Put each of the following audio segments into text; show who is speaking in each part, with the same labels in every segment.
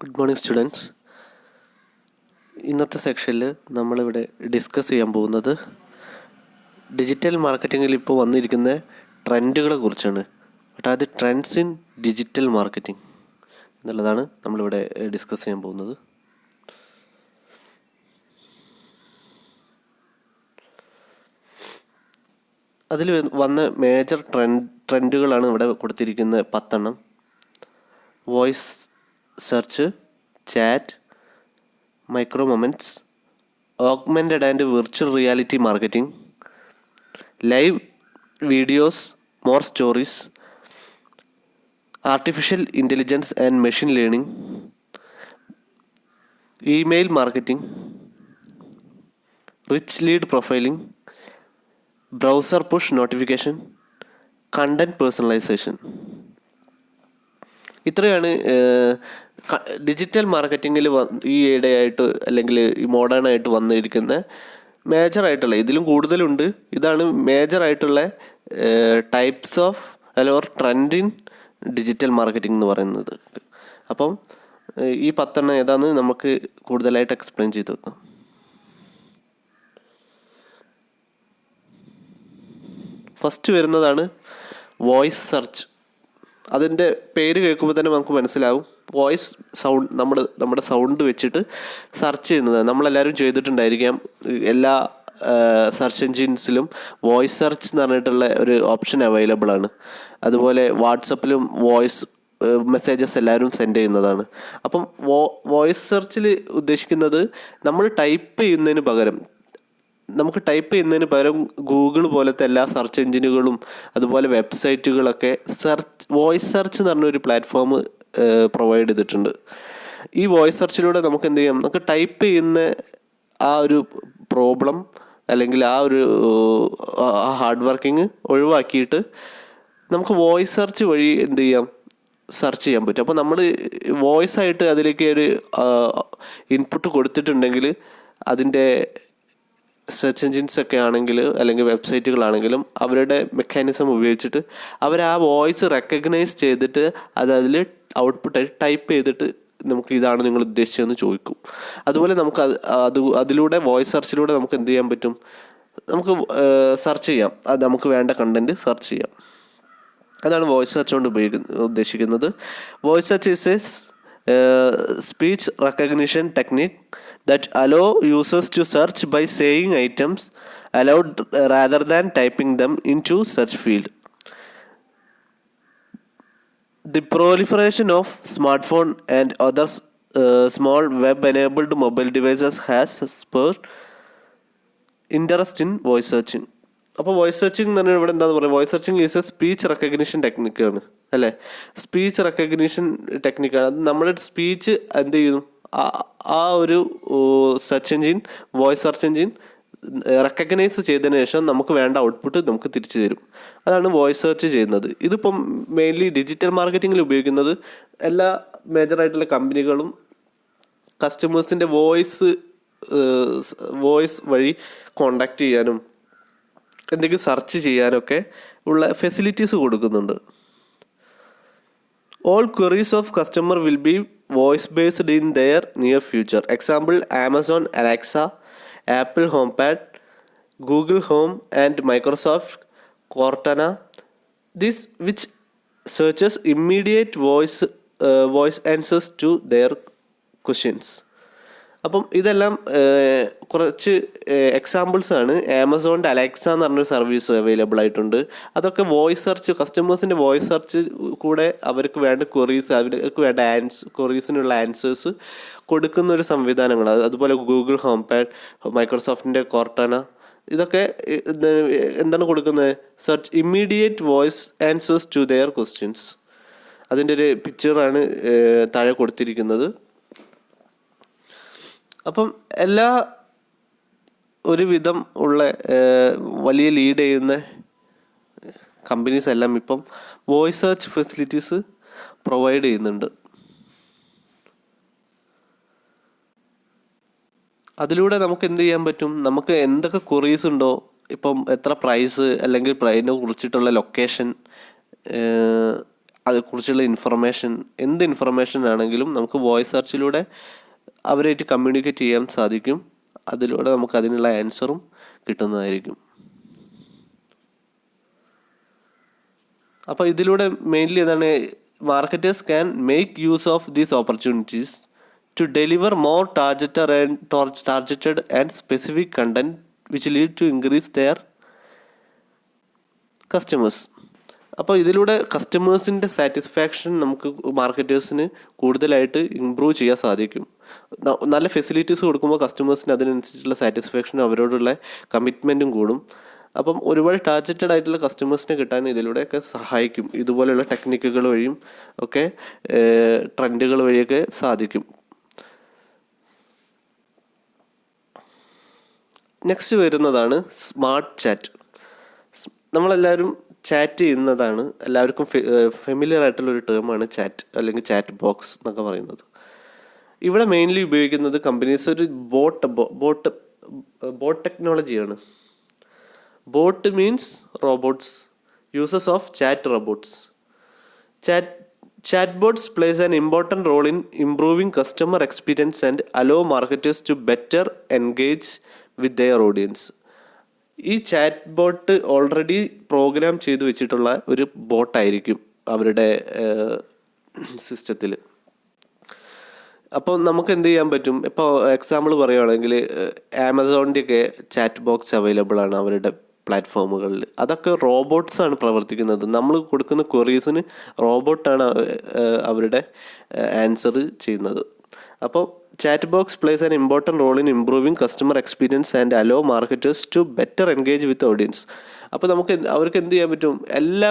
Speaker 1: Good morning students. ഇന്നത്തെ സെക്ഷനിൽ നമ്മളിവിടെ ഡിസ്കസ് ചെയ്യാൻ പോകുന്നത് ഡിജിറ്റൽ മാർക്കറ്റിങ്ങിൽ ഇപ്പോൾ വന്നിരിക്കുന്ന ട്രെൻഡുകളെ കുറിച്ചാണ്. അത് ട്രെൻഡ്സ് ഇൻ ഡിജിറ്റൽ മാർക്കറ്റിംഗ് എന്നുള്ളതാണ് നമ്മളിവിടെ ഡിസ്കസ് ചെയ്യാൻ പോകുന്നത്. അതിൽ വന്ന മേജർ ട്രെൻഡുകളാണ് ഇവിടെ കൊടുത്തിരിക്കുന്ന 10 voice search, chat, micro moments, augmented and virtual reality marketing, live videos, more stories, artificial intelligence and machine learning, email marketing, rich lead profiling, browser push notification, content personalisation. ഇത്രയാണ് digital മാർക്കറ്റിങ്ങിൽ ഈ ഇടയായിട്ട് അല്ലെങ്കിൽ ഈ മോഡേണായിട്ട് വന്നിരിക്കുന്ന മേജറായിട്ടുള്ള, ഇതിലും കൂടുതലുണ്ട്, ഇതാണ് മേജറായിട്ടുള്ള ടൈപ്സ് ഓഫ് അല്ലെങ്കിൽ trend in digital marketing എന്ന് പറയുന്നത്. അപ്പം ഈ 10 ഏതാണെന്ന് നമുക്ക് കൂടുതലായിട്ട് എക്സ്പ്ലെയിൻ ചെയ്ത് വെക്കാം. ഫസ്റ്റ് വരുന്നതാണ് വോയിസ് സെർച്ച്. അതിൻ്റെ പേര് കേൾക്കുമ്പോൾ തന്നെ നമുക്ക് മനസ്സിലാവും. വോയിസ് സൗണ്ട്, നമ്മുടെ സൗണ്ട് വെച്ചിട്ട് സെർച്ച് ചെയ്യുന്നത് നമ്മളെല്ലാവരും ചെയ്തിട്ടുണ്ടായിരിക്കാം. എല്ലാ സെർച്ച് എൻജിൻസിലും വോയിസ് സെർച്ച് എന്ന് പറഞ്ഞിട്ടുള്ള ഒരു ഓപ്ഷൻ അവൈലബിൾ ആണ്. അതുപോലെ വാട്സപ്പിലും വോയിസ് മെസ്സേജസ് എല്ലാവരും സെൻഡ് ചെയ്യുന്നതാണ്. അപ്പം വോയിസ് സെർച്ചിൽ ഉദ്ദേശിക്കുന്നത് നമുക്ക് ടൈപ്പ് ചെയ്യുന്നതിന് പകരം ഗൂഗിൾ പോലത്തെ എല്ലാ സെർച്ച് എൻജിനുകളും അതുപോലെ വെബ്സൈറ്റുകളൊക്കെ വോയിസ് സെർച്ച് എന്ന് പറഞ്ഞൊരു പ്ലാറ്റ്ഫോം പ്രൊവൈഡ് ചെയ്തിട്ടുണ്ട്. ഈ വോയിസ് സെർച്ചിലൂടെ നമുക്ക് എന്ത് ചെയ്യാം, നമുക്ക് ടൈപ്പ് ചെയ്യുന്ന ആ ഒരു പ്രോബ്ലം അല്ലെങ്കിൽ ആ ഒരു ഹാർഡ് വർക്കിംഗ് ഒഴിവാക്കിയിട്ട് നമുക്ക് വോയിസ് സെർച്ച് വഴി എന്ത് ചെയ്യാം, സെർച്ച് ചെയ്യാൻ പറ്റും. അപ്പോൾ നമ്മൾ വോയിസ് ആയിട്ട് അതിലേക്ക് ഒരു ഇൻപുട്ട് കൊടുത്തിട്ടുണ്ടെങ്കിൽ അതിൻ്റെ സെർച്ച് എൻജിൻസ് ഒക്കെ ആണെങ്കിൽ അല്ലെങ്കിൽ വെബ്സൈറ്റുകളാണെങ്കിലും അവരുടെ മെക്കാനിസം ഉപയോഗിച്ചിട്ട് അവർ ആ വോയിസ് റെക്കഗ്നൈസ് ചെയ്തിട്ട് അതിൽ ഔട്ട്പുട്ടായിട്ട് ടൈപ്പ് ചെയ്തിട്ട് നമുക്ക് ഇതാണ് നിങ്ങൾ ഉദ്ദേശിച്ചതെന്ന് ചോദിക്കും. അതുപോലെ നമുക്ക് അതിലൂടെ വോയിസ് സെർച്ചിലൂടെ നമുക്ക് എന്ത് ചെയ്യാൻ പറ്റും, നമുക്ക് സെർച്ച് ചെയ്യാം, അത് നമുക്ക് വേണ്ട കണ്ടൻറ്റ് സെർച്ച് ചെയ്യാം. അതാണ് വോയിസ് സെർച്ച് കൊണ്ട് ഉദ്ദേശിക്കുന്നത്. Voice search is a speech recognition technique that allow users to search by saying items aloud rather than typing them into search field. The proliferation of smartphone and other small web-enabled mobile devices has spurred interest in voice searching. അപ്പോൾ voice searching എന്ന് പറഞ്ഞാൽ ഇവിടെ എന്താണെന്ന് പറയുക, voice searching is a speech recognition ടെക്നിക്കാണ് അല്ലേ. Speech recognition ടെക്നിക്കാണ്. അത് നമ്മുടെ സ്പീച്ച് എന്ത് ചെയ്യുന്നു, ആ ഒരു search engine, voice search engine recognise ചെയ്തതിന് ശേഷം നമുക്ക് വേണ്ട ഔട്ട്പുട്ട് നമുക്ക് തിരിച്ചു തരും. അതാണ് വോയിസ് സെർച്ച് ചെയ്യുന്നത്. ഇതിപ്പം മെയിൻലി ഡിജിറ്റൽ മാർക്കറ്റിങ്ങിൽ ഉപയോഗിക്കുന്നത് എല്ലാ മേജറായിട്ടുള്ള കമ്പനികളും കസ്റ്റമേഴ്സിൻ്റെ വോയിസ് വഴി കോണ്ടാക്ട് ചെയ്യാനും എന്തെങ്കിലും സെർച്ച് ചെയ്യാനൊക്കെ ഉള്ള ഫെസിലിറ്റീസ് കൊടുക്കുന്നുണ്ട്. All queries of customer will be voice based in their near future. Example: Amazon Alexa, Apple HomePod, Google Home and Microsoft Cortana. This which searches immediate voice answers to their questions. അപ്പം ഇതെല്ലാം കുറച്ച് examples ആണ്. ആമസോണിൻ്റെ Alexa എന്ന് പറഞ്ഞൊരു service available ആയിട്ടുണ്ട്. അതൊക്കെ voice search, കസ്റ്റമേഴ്സിൻ്റെ voice search കൂടെ അവർക്ക് വേണ്ട അവർക്ക് വേണ്ട ക്വറീസിനുള്ള ആൻസേഴ്സ് കൊടുക്കുന്ന ഒരു സംവിധാനങ്ങളാണ്. അതുപോലെ ഗൂഗിൾ ഹോം പാഡ്, മൈക്രോസോഫ്റ്റിൻ്റെ കോർട്ടാന, ഇതൊക്കെ എന്താണ് കൊടുക്കുന്നത്, search immediate voice answers to their questions. അതിൻ്റെ ഒരു പിക്ചറാണ് താഴെ കൊടുത്തിരിക്കുന്നത്. അപ്പം എല്ലാ ഒരുവിധം ഉള്ള വലിയ ലീഡ് ചെയ്യുന്ന കമ്പനീസ് എല്ലാം ഇപ്പം വോയിസ് സെർച്ച് ഫെസിലിറ്റീസ് പ്രൊവൈഡ് ചെയ്യുന്നുണ്ട്. അതിലൂടെ നമുക്ക് എന്ത് ചെയ്യാൻ പറ്റും, നമുക്ക് എന്തൊക്കെ ക്വറീസ് ഉണ്ടോ, ഇപ്പം എത്ര പ്രൈസ് അല്ലെങ്കിൽ പ്രൈസിനെ കുറിച്ചിട്ടുള്ള ലൊക്കേഷൻ, അതേക്കുറിച്ചുള്ള ഇൻഫർമേഷൻ, എന്ത് ഇൻഫർമേഷൻ ആണെങ്കിലും നമുക്ക് വോയിസ് സെർച്ചിലൂടെ അവരായിട്ട് കമ്മ്യൂണിക്കേറ്റ് ചെയ്യാൻ സാധിക്കും. അതിലൂടെ നമുക്ക് അതിനുള്ള ആൻസറും കിട്ടുന്നതായിരിക്കും. അപ്പോൾ ഇതിലൂടെ മെയിൻലി എന്താണ്, marketers can make use of these opportunities to deliver more targeted and specific content which lead to increase their customers. അപ്പോൾ ഇതിലൂടെ കസ്റ്റമേഴ്സിൻ്റെ സാറ്റിസ്ഫാക്ഷൻ നമുക്ക് മാർക്കറ്റേഴ്സിന് കൂടുതലായിട്ട് ഇമ്പ്രൂവ് ചെയ്യാൻ സാധിക്കും. നല്ല ഫെസിലിറ്റീസ് കൊടുക്കുമ്പോൾ കസ്റ്റമേഴ്സിന് അതിനനുസരിച്ചുള്ള സാറ്റിസ്ഫാക്ഷനും അവരോടുള്ള കമ്മിറ്റ്മെൻറ്റും കൂടും. അപ്പം ഒരുപാട് ടാർജറ്റഡ് ആയിട്ടുള്ള കസ്റ്റമേഴ്സിനെ കിട്ടാൻ ഇതിലൂടെയൊക്കെ സഹായിക്കും. ഇതുപോലെയുള്ള ടെക്നിക്കുകൾ വഴിയും ഒക്കെ ട്രെൻഡുകൾ വഴിയൊക്കെ സാധിക്കും. നെക്സ്റ്റ് വരുന്നതാണ് സ്മാർട്ട് ചാറ്റ്. നമ്മളെല്ലാവരും ചാറ്റ് ചെയ്യുന്നതാണ്, എല്ലാവർക്കും ഫെമിലിയർ ആയിട്ടുള്ളൊരു ടേമാണ് ചാറ്റ് അല്ലെങ്കിൽ ചാറ്റ് ബോക്സ് എന്നൊക്കെ പറയുന്നത്. ഇവിടെ മെയിൻലി ഉപയോഗിക്കുന്നത് കമ്പനീസ് ഒരു ബോട്ട് ടെക്നോളജിയാണ്. Bot means robots, uses of chat robots. Chatbots plays an important role in improving customer experience and allow marketers to better engage with their audience. ഈ chat bot already programme ചെയ്ത് വെച്ചിട്ടുള്ള ഒരു ബോട്ടായിരിക്കും അവരുടെ സിസ്റ്റത്തിൽ. അപ്പോൾ നമുക്ക് എന്ത് ചെയ്യാൻ പറ്റും, ഇപ്പോൾ എക്സാമ്പിൾ പറയുകയാണെങ്കിൽ ആമസോണിൻ്റെയൊക്കെ ചാറ്റ് ബോക്സ് അവൈലബിൾ ആണ് അവരുടെ പ്ലാറ്റ്ഫോമുകളിൽ. അതൊക്കെ റോബോട്ട്സാണ് പ്രവർത്തിക്കുന്നത്. നമ്മൾ കൊടുക്കുന്ന ക്വറീസിന് റോബോട്ടാണ് അവരുടെ ആൻസർ ചെയ്യുന്നത്. അപ്പോൾ chat box plays an important role in improving customer experience and allow marketers to better engage with audience. അപ്പോൾ അവർക്ക് എന്ത് ചെയ്യാൻ പറ്റും, എല്ലാ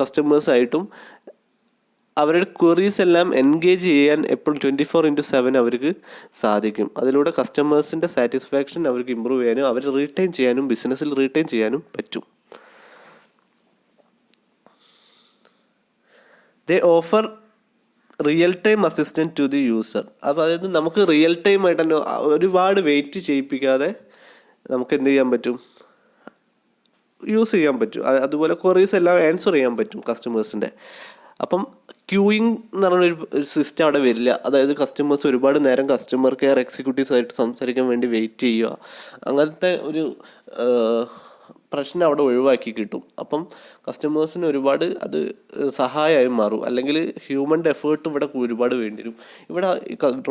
Speaker 1: കസ്റ്റമേഴ്സായിട്ടും അവരുടെ ക്വറീസ് എല്ലാം എൻഗേജ് ചെയ്യാൻ എപ്പോഴും 24/7 അവർക്ക് സാധിക്കും. അതിലൂടെ കസ്റ്റമേഴ്സിൻ്റെ സാറ്റിസ്ഫാക്ഷൻ അവർക്ക് ഇമ്പ്രൂവ് ചെയ്യാനും അവർ റീറ്റെയിൻ ചെയ്യാനും ബിസിനസ്സിൽ റീറ്റെയിൻ ചെയ്യാനും പറ്റും. They offer real time assistant to the user. അപ്പോൾ അതായത് നമുക്ക് റിയൽ ടൈം ആയിട്ട് തന്നെ ഒരുപാട് വെയിറ്റ് ചെയ്യിപ്പിക്കാതെ നമുക്ക് എന്ത് ചെയ്യാൻ പറ്റും, യൂസ് ചെയ്യാൻ പറ്റും. അതുപോലെ ക്വറീസ് എല്ലാം ആൻസർ ചെയ്യാൻ പറ്റും കസ്റ്റമേഴ്സിൻ്റെ. അപ്പം ക്യൂയിങ് എന്ന് പറഞ്ഞൊരു സിസ്റ്റം അവിടെ വരില്ല. അതായത് കസ്റ്റമേഴ്സ് ഒരുപാട് നേരം കസ്റ്റമർ കെയർ എക്സിക്യൂട്ടീവ്സായിട്ട് സംസാരിക്കാൻ വേണ്ടി വെയിറ്റ് ചെയ്യുക, അങ്ങനത്തെ ഒരു പ്രശ്നം അവിടെ ഒഴിവാക്കി കിട്ടും. അപ്പം കസ്റ്റമേഴ്സിന് ഒരുപാട് അത് സഹായമായി മാറും. അല്ലെങ്കിൽ ഹ്യൂമൻ്റെ എഫേർട്ട് ഇവിടെ ഒരുപാട് വേണ്ടി വരും. ഇവിടെ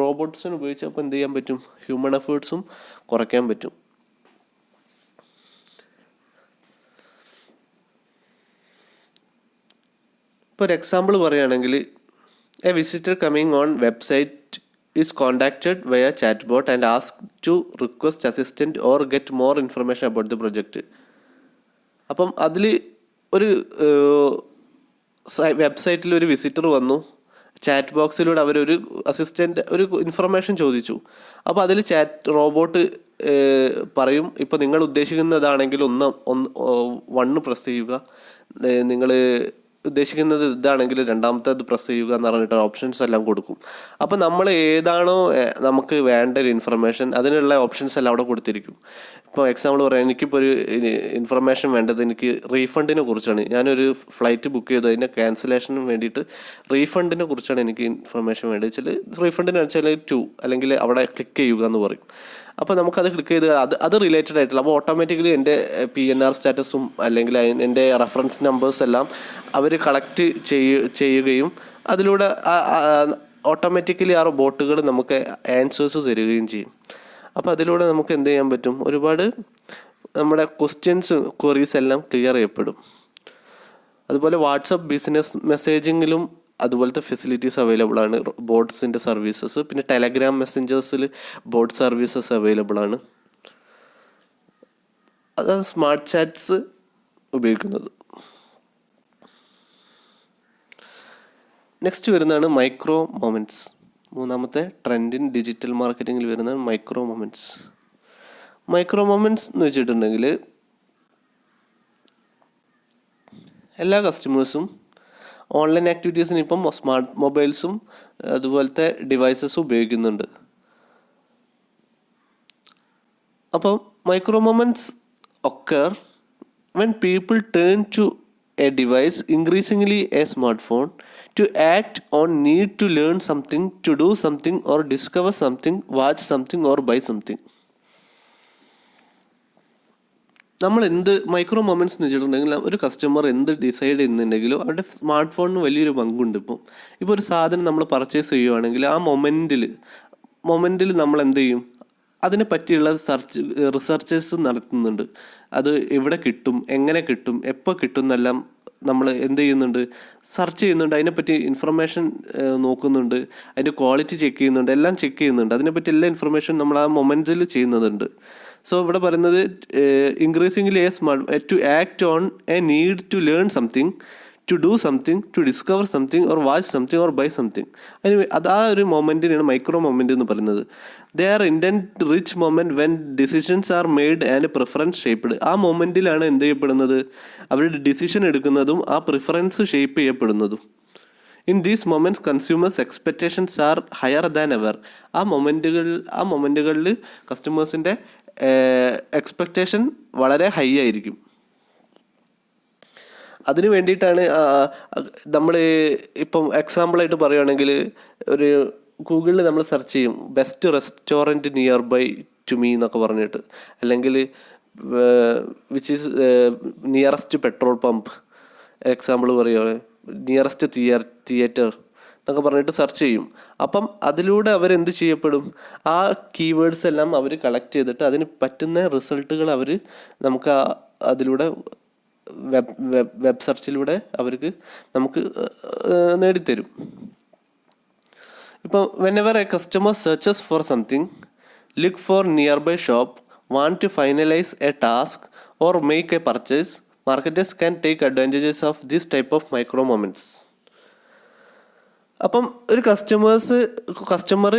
Speaker 1: റോബോട്ട്സിന് ഉപയോഗിച്ചപ്പോൾ എന്ത് ചെയ്യാൻ പറ്റും, ഹ്യൂമൻ എഫേർട്സും കുറയ്ക്കാൻ പറ്റും. ഇപ്പോൾ ഒരു എക്സാമ്പിൾ പറയുകയാണെങ്കിൽ, a visitor coming on website is contacted via chat bot and ask to request assistant or get more information about the project. അപ്പം അതിൽ ഒരു വെബ്സൈറ്റിൽ ഒരു വിസിറ്റർ വന്നു, ചാറ്റ് ബോക്സിലൂടെ അവരൊരു അസിസ്റ്റൻ്റ് ഒരു ഇൻഫർമേഷൻ ചോദിച്ചു. അപ്പോൾ അതിൽ ചാറ്റ് റോബോട്ട് പറയും, ഇപ്പോൾ നിങ്ങൾ ഉദ്ദേശിക്കുന്നതാണെങ്കിൽ 1 പ്രസ് ചെയ്യുക, നിങ്ങൾ ഉദ്ദേശിക്കുന്നത് ഇതാണെങ്കിൽ രണ്ടാമത്തേത് പ്രസ് ചെയ്യുക എന്ന് പറഞ്ഞിട്ട് ഓപ്ഷൻസ് എല്ലാം കൊടുക്കും. അപ്പോൾ നമ്മൾ ഏതാണോ നമുക്ക് വേണ്ട ഒരു ഇൻഫർമേഷൻ അതിനുള്ള ഓപ്ഷൻസ് എല്ലാം അവിടെ കൊടുത്തിരിക്കും. ഇപ്പോൾ എക്സാമ്പിൾ പറയാം, എനിക്കിപ്പോൾ ഒരു ഇൻഫർമേഷൻ വേണ്ടത് എനിക്ക് റീഫണ്ടിനെ കുറിച്ചാണ്. ഞാനൊരു ഫ്ലൈറ്റ് ബുക്ക് ചെയ്തു, അതിൻ്റെ ക്യാൻസലേഷന് വേണ്ടിയിട്ട് റീഫണ്ടിനെ കുറിച്ചാണ് എനിക്ക് ഇൻഫർമേഷൻ വേണ്ടത് വെച്ചാൽ റീഫണ്ടിന് വെച്ചാൽ 2 അല്ലെങ്കിൽ അവിടെ ക്ലിക്ക് ചെയ്യുക എന്ന് പറയും. അപ്പോൾ നമുക്കത് ക്ലിക്ക് ചെയ്ത് അത് റിലേറ്റഡ് ആയിട്ടുള്ള, അപ്പോൾ ഓട്ടോമാറ്റിക്കലി എൻ്റെ PNR സ്റ്റാറ്റസും അല്ലെങ്കിൽ എൻ്റെ റെഫറൻസ് നമ്പേഴ്സ് എല്ലാം അവർ കളക്ട് ചെയ്യുകയും അതിലൂടെ ഓട്ടോമാറ്റിക്കലി ആ ബോട്ടുകൾ നമുക്ക് ആൻസേഴ്സ് തരികയും ചെയ്യും. അപ്പോൾ അതിലൂടെ നമുക്ക് എന്ത് ചെയ്യാൻ പറ്റും, ഒരുപാട് നമ്മുടെ ക്വറീസ് എല്ലാം ക്ലിയർ ചെയ്യപ്പെടും. അതുപോലെ വാട്സപ്പ് ബിസിനസ് മെസ്സേജിങ്ങിലും അതുപോലത്തെ ഫെസിലിറ്റീസ് അവൈലബിൾ ആണ്, ബോട്ട്സിൻ്റെ സർവീസസ്. പിന്നെ ടെലഗ്രാം മെസ്സഞ്ചേഴ്സിൽ ബോട്ട് സർവീസസ് അവൈലബിൾ ആണ്. അതാണ് സ്മാർട്ട് ചാറ്റ്സ് ഉപയോഗിക്കുന്നത്. നെക്സ്റ്റ് വരുന്നതാണ് മൈക്രോ മൊമെൻറ്റ്സ്. മൂന്നാമത്തെ ട്രെൻഡ് ഇൻ ഡിജിറ്റൽ മാർക്കറ്റിങ്ങിൽ വരുന്നതാണ് മൈക്രോ മൊമെൻറ്റ്സ്. മൈക്രോ മൊമെൻറ്റ്സ് എന്ന് വെച്ചിട്ടുണ്ടെങ്കിൽ എല്ലാ കസ്റ്റമേഴ്സും ഓൺലൈൻ ആക്ടിവിറ്റീസിന് ഇപ്പം സ്മാർട്ട് മൊബൈൽസും അതുപോലത്തെ ഡിവൈസസും ഉപയോഗിക്കുന്നുണ്ട്. അപ്പം micro moments occur when people turn to a device, increasingly a smartphone, to act on need to learn something, to do something or discover something, watch something or buy something. നമ്മൾ എന്ത് micro moments എന്ന് വെച്ചിട്ടുണ്ടെങ്കിൽ ഒരു customer എന്ത് decide ചെയ്യുന്നുണ്ടെങ്കിലും അവരുടെ smart ഫോണിന് വലിയൊരു പങ്കുണ്ട്. ഇപ്പോൾ ഒരു സാധനം നമ്മൾ പർച്ചേസ് ചെയ്യുവാണെങ്കിൽ ആ മൊമെൻറ്റിൽ നമ്മൾ എന്ത് ചെയ്യും, അതിനെ പറ്റിയുള്ള റിസർച്ചേഴ്സ് നടത്തുന്നുണ്ട്. അത് എവിടെ കിട്ടും, എങ്ങനെ കിട്ടും, എപ്പോൾ കിട്ടും എന്നെല്ലാം നമ്മൾ എന്ത് ചെയ്യുന്നുണ്ട്, സെർച്ച് ചെയ്യുന്നുണ്ട്. അതിനെപ്പറ്റി ഇൻഫർമേഷൻ നോക്കുന്നുണ്ട്, അതിൻ്റെ ക്വാളിറ്റി ചെക്ക് ചെയ്യുന്നുണ്ട്, എല്ലാം ചെക്ക് ചെയ്യുന്നുണ്ട്. അതിനെപ്പറ്റി എല്ലാ ഇൻഫർമേഷൻ നമ്മൾ ആ മൊമെൻറ്റിൽ ചെയ്യുന്നുണ്ട്. സോ ഇവിടെ പറയുന്നത് increasingly to act on a need to learn something, to do something, to discover something or watch something or buy something. അത് ആ ഒരു മൊമെൻറ്റിനാണ് മൈക്രോ മൊമെൻറ്റ് എന്ന് പറയുന്നത്. They are intent rich moment when decisions are made and preference shaped. ആ മൊമെൻറ്റിലാണ് എന്ത് ചെയ്യപ്പെടുന്നത്, അവരുടെ ഡിസിഷൻ എടുക്കുന്നതും ആ പ്രിഫറൻസ് ഷേപ്പ് ചെയ്യപ്പെടുന്നതും. In these moments consumers expectations are higher than ever. ആ മൊമെൻറ്റുകളിൽ കസ്റ്റമേഴ്സിൻ്റെ എക്സ്പെക്റ്റേഷൻ വളരെ ഹൈ ആയിരിക്കും. അതിന് വേണ്ടിയിട്ടാണ് നമ്മൾ ഇപ്പം എക്സാമ്പിളായിട്ട് പറയുകയാണെങ്കിൽ ഒരു ഗൂഗിളിൽ നമ്മൾ സെർച്ച് ചെയ്യും best restaurant nearby to me എന്നൊക്കെ പറഞ്ഞിട്ട്, അല്ലെങ്കിൽ which is nearest petrol pump, example പറയുകയാണ് നിയറസ്റ്റ് തിയേറ്റർ എന്നൊക്കെ പറഞ്ഞിട്ട് സെർച്ച് ചെയ്യും. അപ്പം അതിലൂടെ അവരെന്ത് ചെയ്യപ്പെടും, ആ കീവേഡ്സ് എല്ലാം അവർ കളക്ട് ചെയ്തിട്ട് അതിന് പറ്റുന്ന റിസൾട്ടുകൾ അവർ നമുക്ക് അതിലൂടെ വെബ് സെർച്ചിലൂടെ നമുക്ക് നേടിത്തരും. ഇപ്പോൾ whenever a customer searches for something, look for nearby shop, want to finalise a task or make a purchase, marketers can take advantages of this type of micro moments. അപ്പം ഒരു customer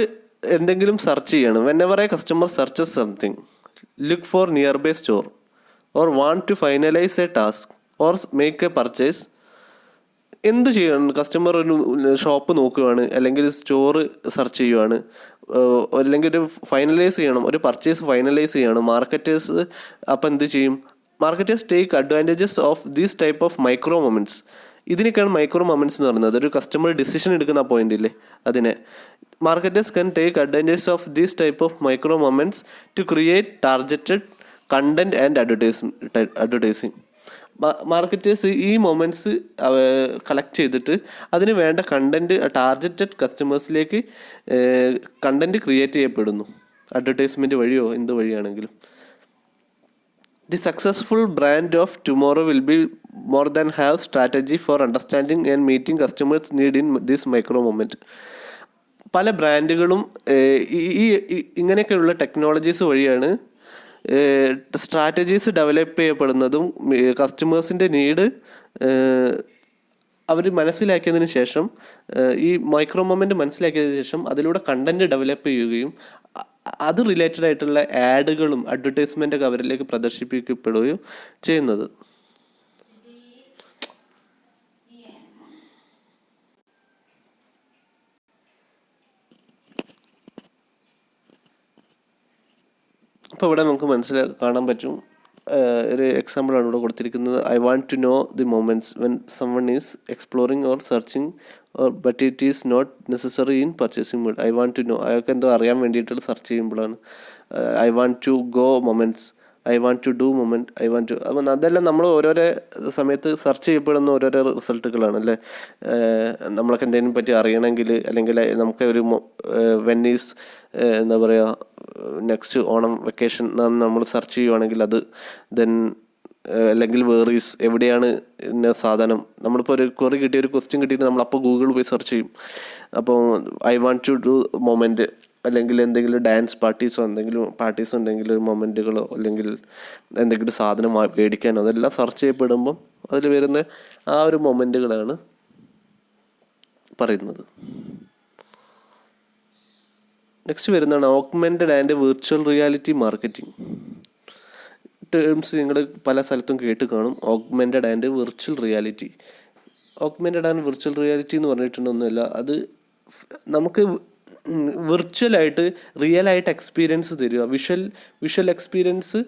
Speaker 1: എന്തെങ്കിലും search ചെയ്യണം. Whenever a customer searches something, look for nearby store or want to finalise a task or make a purchase. എന്ത് ചെയ്യണം, customer ഒരു shop നോക്കുകയാണ്, അല്ലെങ്കിൽ store search ചെയ്യുകയാണ്, അല്ലെങ്കിൽ ഒരു ഫൈനലൈസ് ചെയ്യണം, ഒരു പർച്ചേസ് ഫൈനലൈസ് ചെയ്യണം. മാർക്കറ്റേഴ്സ് അപ്പം എന്ത് ചെയ്യും, marketers take advantages of these type of micro moments. ഇതിനൊക്കെയാണ് മൈക്രോ മൊമെൻറ്റ്സ് എന്ന് പറയുന്നത്. ഒരു കസ്റ്റമർ ഡിസിഷൻ എടുക്കുന്ന പോയിന്റ് ഇല്ലേ, അതിനെ marketers can take advantage of these type of micro moments to create targeted content and advertising. Marketers ഈ moments collect ചെയ്തിട്ട് അതിന് വേണ്ട കണ്ടന്റ് ടാർഗറ്റഡ് കസ്റ്റമേഴ്സിലേക്ക് കണ്ടന്റ് ക്രിയേറ്റ് ചെയ്യപ്പെടുന്നു, അഡ്വർടൈസ്മെൻറ്റ് വഴിയോ എന്ത് വഴിയാണെങ്കിലും. The successful brand of tomorrow will be more than have strategy for understanding and meeting customers need in this micro moment. പല ബ്രാൻഡുകളും ഇങ്ങനെയൊക്കെയുള്ള ടെക്നോളജീസ് വഴിയാണ് സ്ട്രാറ്റജീസ് ഡെവലപ്പ് ചെയ്യപ്പെടുന്നതും കസ്റ്റമേഴ്സിൻ്റെ നീഡ് അവർ മനസ്സിലാക്കിയതിന് ശേഷം, ഈ മൈക്രോ മൊമെൻറ്റ് മനസ്സിലാക്കിയതിന് ശേഷം അതിലൂടെ കണ്ടൻറ്റ് ഡെവലപ്പ് ചെയ്യുകയും അത് റിലേറ്റഡ് ആയിട്ടുള്ള ആഡുകളും അഡ്വർടൈസ്മെൻറ്റൊക്കെ അവരിലേക്ക് പ്രദർശിപ്പിക്കപ്പെടുകയും ചെയ്യുന്നത്. അപ്പോൾ ഇവിടെ നമുക്ക് കാണാൻ പറ്റും, ഒരു എക്സാമ്പിളാണ് ഇവിടെ കൊടുത്തിരിക്കുന്നത്. I want to know the moments when someone is exploring or searching or but it is not necessary in purchasing mode. I want to know, അയാൾക്ക് എന്തോ അറിയാൻ വേണ്ടിയിട്ട് സെർച്ച് ചെയ്യുമ്പോഴാണ്. I want to go moments, I want to do moment, I want to. അപ്പം അതെല്ലാം നമ്മൾ ഓരോരോ സമയത്ത് സെർച്ച് ചെയ്യപ്പെടുന്ന ഓരോരോ റിസൾട്ടുകളാണ് അല്ലേ. നമ്മളൊക്കെ എന്തെങ്കിലും പറ്റി അറിയണമെങ്കിൽ, അല്ലെങ്കിൽ നമുക്ക് ഒരു വെൻ ഈസ് എന്താ പറയുക നെക്സ്റ്റ് ഓണം വെക്കേഷൻ നമ്മൾ സെർച്ച് ചെയ്യുവാണെങ്കിൽ അത് ദെൻ, അല്ലെങ്കിൽ വേറീസ് എവിടെയാണ് ഇന്ന സാധനം. നമ്മളിപ്പോൾ ഒരു ക്വറി കിട്ടിയ ഒരു ക്വസ്റ്റ്യൻ കിട്ടിയിട്ട് നമ്മളപ്പോൾ ഗൂഗിളിൽ പോയി സെർച്ച് ചെയ്യും. അപ്പോൾ I want to do moment, അല്ലെങ്കിൽ എന്തെങ്കിലും ഡാൻസ് പാർട്ടീസോ എന്തെങ്കിലും പാർട്ടീസോ ഉണ്ടെങ്കിൽ മൊമെൻറ്റുകളോ അല്ലെങ്കിൽ എന്തെങ്കിലും സാധനം മേടിക്കാനോ അതെല്ലാം സെർച്ച് ചെയ്യപ്പെടുമ്പം അതിൽ വരുന്ന ആ ഒരു മൊമെൻറ്റുകളാണ് പറയുന്നത്. നെക്സ്റ്റ് വരുന്നതാണ് augmented and virtual reality marketing. Terms നിങ്ങൾ പല സ്ഥലത്തും കേട്ട് കാണും, augmented and virtual reality. Augmented and virtual reality എന്ന് പറഞ്ഞിട്ടുണ്ടൊന്നുമില്ല, അത് നമുക്ക് വിർച്വലായിട്ട് റിയലായിട്ട് എക്സ്പീരിയൻസ് തരിക, വിഷ്വൽ എക്സ്പീരിയൻസ്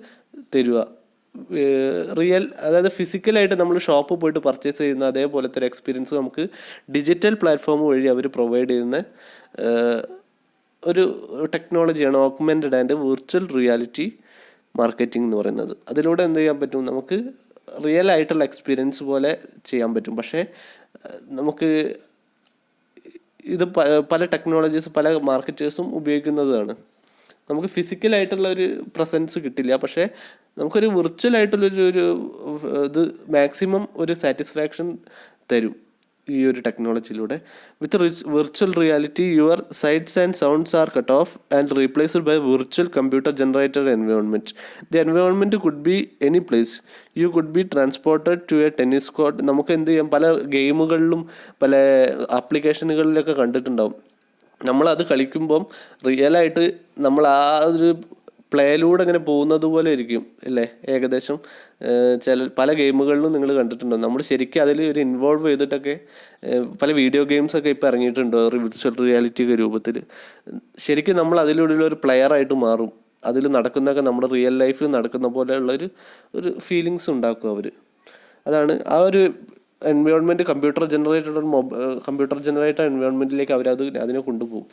Speaker 1: തരിക. അതായത് ഫിസിക്കലായിട്ട് നമ്മൾ ഷോപ്പിൽ പോയിട്ട് പർച്ചേസ് ചെയ്യുന്ന അതേപോലത്തെ ഒരു എക്സ്പീരിയൻസ് നമുക്ക് ഡിജിറ്റൽ പ്ലാറ്റ്ഫോം വഴി അവർ പ്രൊവൈഡ് ചെയ്യുന്ന ഒരു ടെക്നോളജിയാണ് augmented and virtual reality marketing എന്ന് പറയുന്നത്. അതിലൂടെ എന്ത് ചെയ്യാൻ പറ്റും, നമുക്ക് റിയൽ ആയിട്ടുള്ള എക്സ്പീരിയൻസ് പോലെ ചെയ്യാൻ പറ്റും. പക്ഷേ നമുക്ക് ഇത് പല ടെക്നോളജീസ് പല മാർക്കറ്റേഴ്സും ഉപയോഗിക്കുന്നതാണ്. നമുക്ക് ഫിസിക്കലായിട്ടുള്ള ഒരു പ്രസൻസ് കിട്ടില്ല, പക്ഷേ നമുക്കൊരു വിർച്വൽ ആയിട്ടുള്ളൊരു ഇത് മാക്സിമം ഒരു സാറ്റിസ്ഫാക്ഷൻ തരും ഈ ഒരു ടെക്നോളജിയിലൂടെ. With virtual reality your sights and sounds are cut off and replaced by virtual computer generated environment. The environment could be any place. You could be transported to a tennis court. നമുക്ക് എന്ത് ചെയ്യാം, പല ഗെയിമുകളിലും പല ആപ്ലിക്കേഷനുകളിലൊക്കെ കണ്ടിട്ടുണ്ടാവും. നമ്മളത് കളിക്കുമ്പം റിയലായിട്ട് നമ്മൾ ആ ഒരു പ്ലേയിലൂടെ അങ്ങനെ പോകുന്നത് പോലെ ഇരിക്കും അല്ലേ ഏകദേശം. പല ഗെയിമുകളിലും നിങ്ങൾ കണ്ടിട്ടുണ്ടോ, നമ്മൾ ശരിക്കും അതിൽ ഒരു ഇൻവോൾവ് ചെയ്തിട്ടൊക്കെ പല വീഡിയോ ഗെയിംസൊക്കെ ഇപ്പോൾ ഇറങ്ങിയിട്ടുണ്ടോ വിർച്വൽ റിയാലിറ്റി രൂപത്തിൽ. ശരിക്കും നമ്മൾ അതിലൂടെ ഒരു പ്ലെയറായിട്ട് മാറും. അതിൽ നടക്കുന്നതൊക്കെ നമ്മുടെ റിയൽ ലൈഫിൽ നടക്കുന്ന പോലെയുള്ളൊരു ഫീലിങ്സ് ഉണ്ടാക്കും അവർ. അതാണ് ആ ഒരു എൻവയോൺമെൻറ്റ് കമ്പ്യൂട്ടർ ജനറേറ്റഡ് എൻവയോൺമെൻറ്റിലേക്ക് അതിനെ കൊണ്ടുപോകും.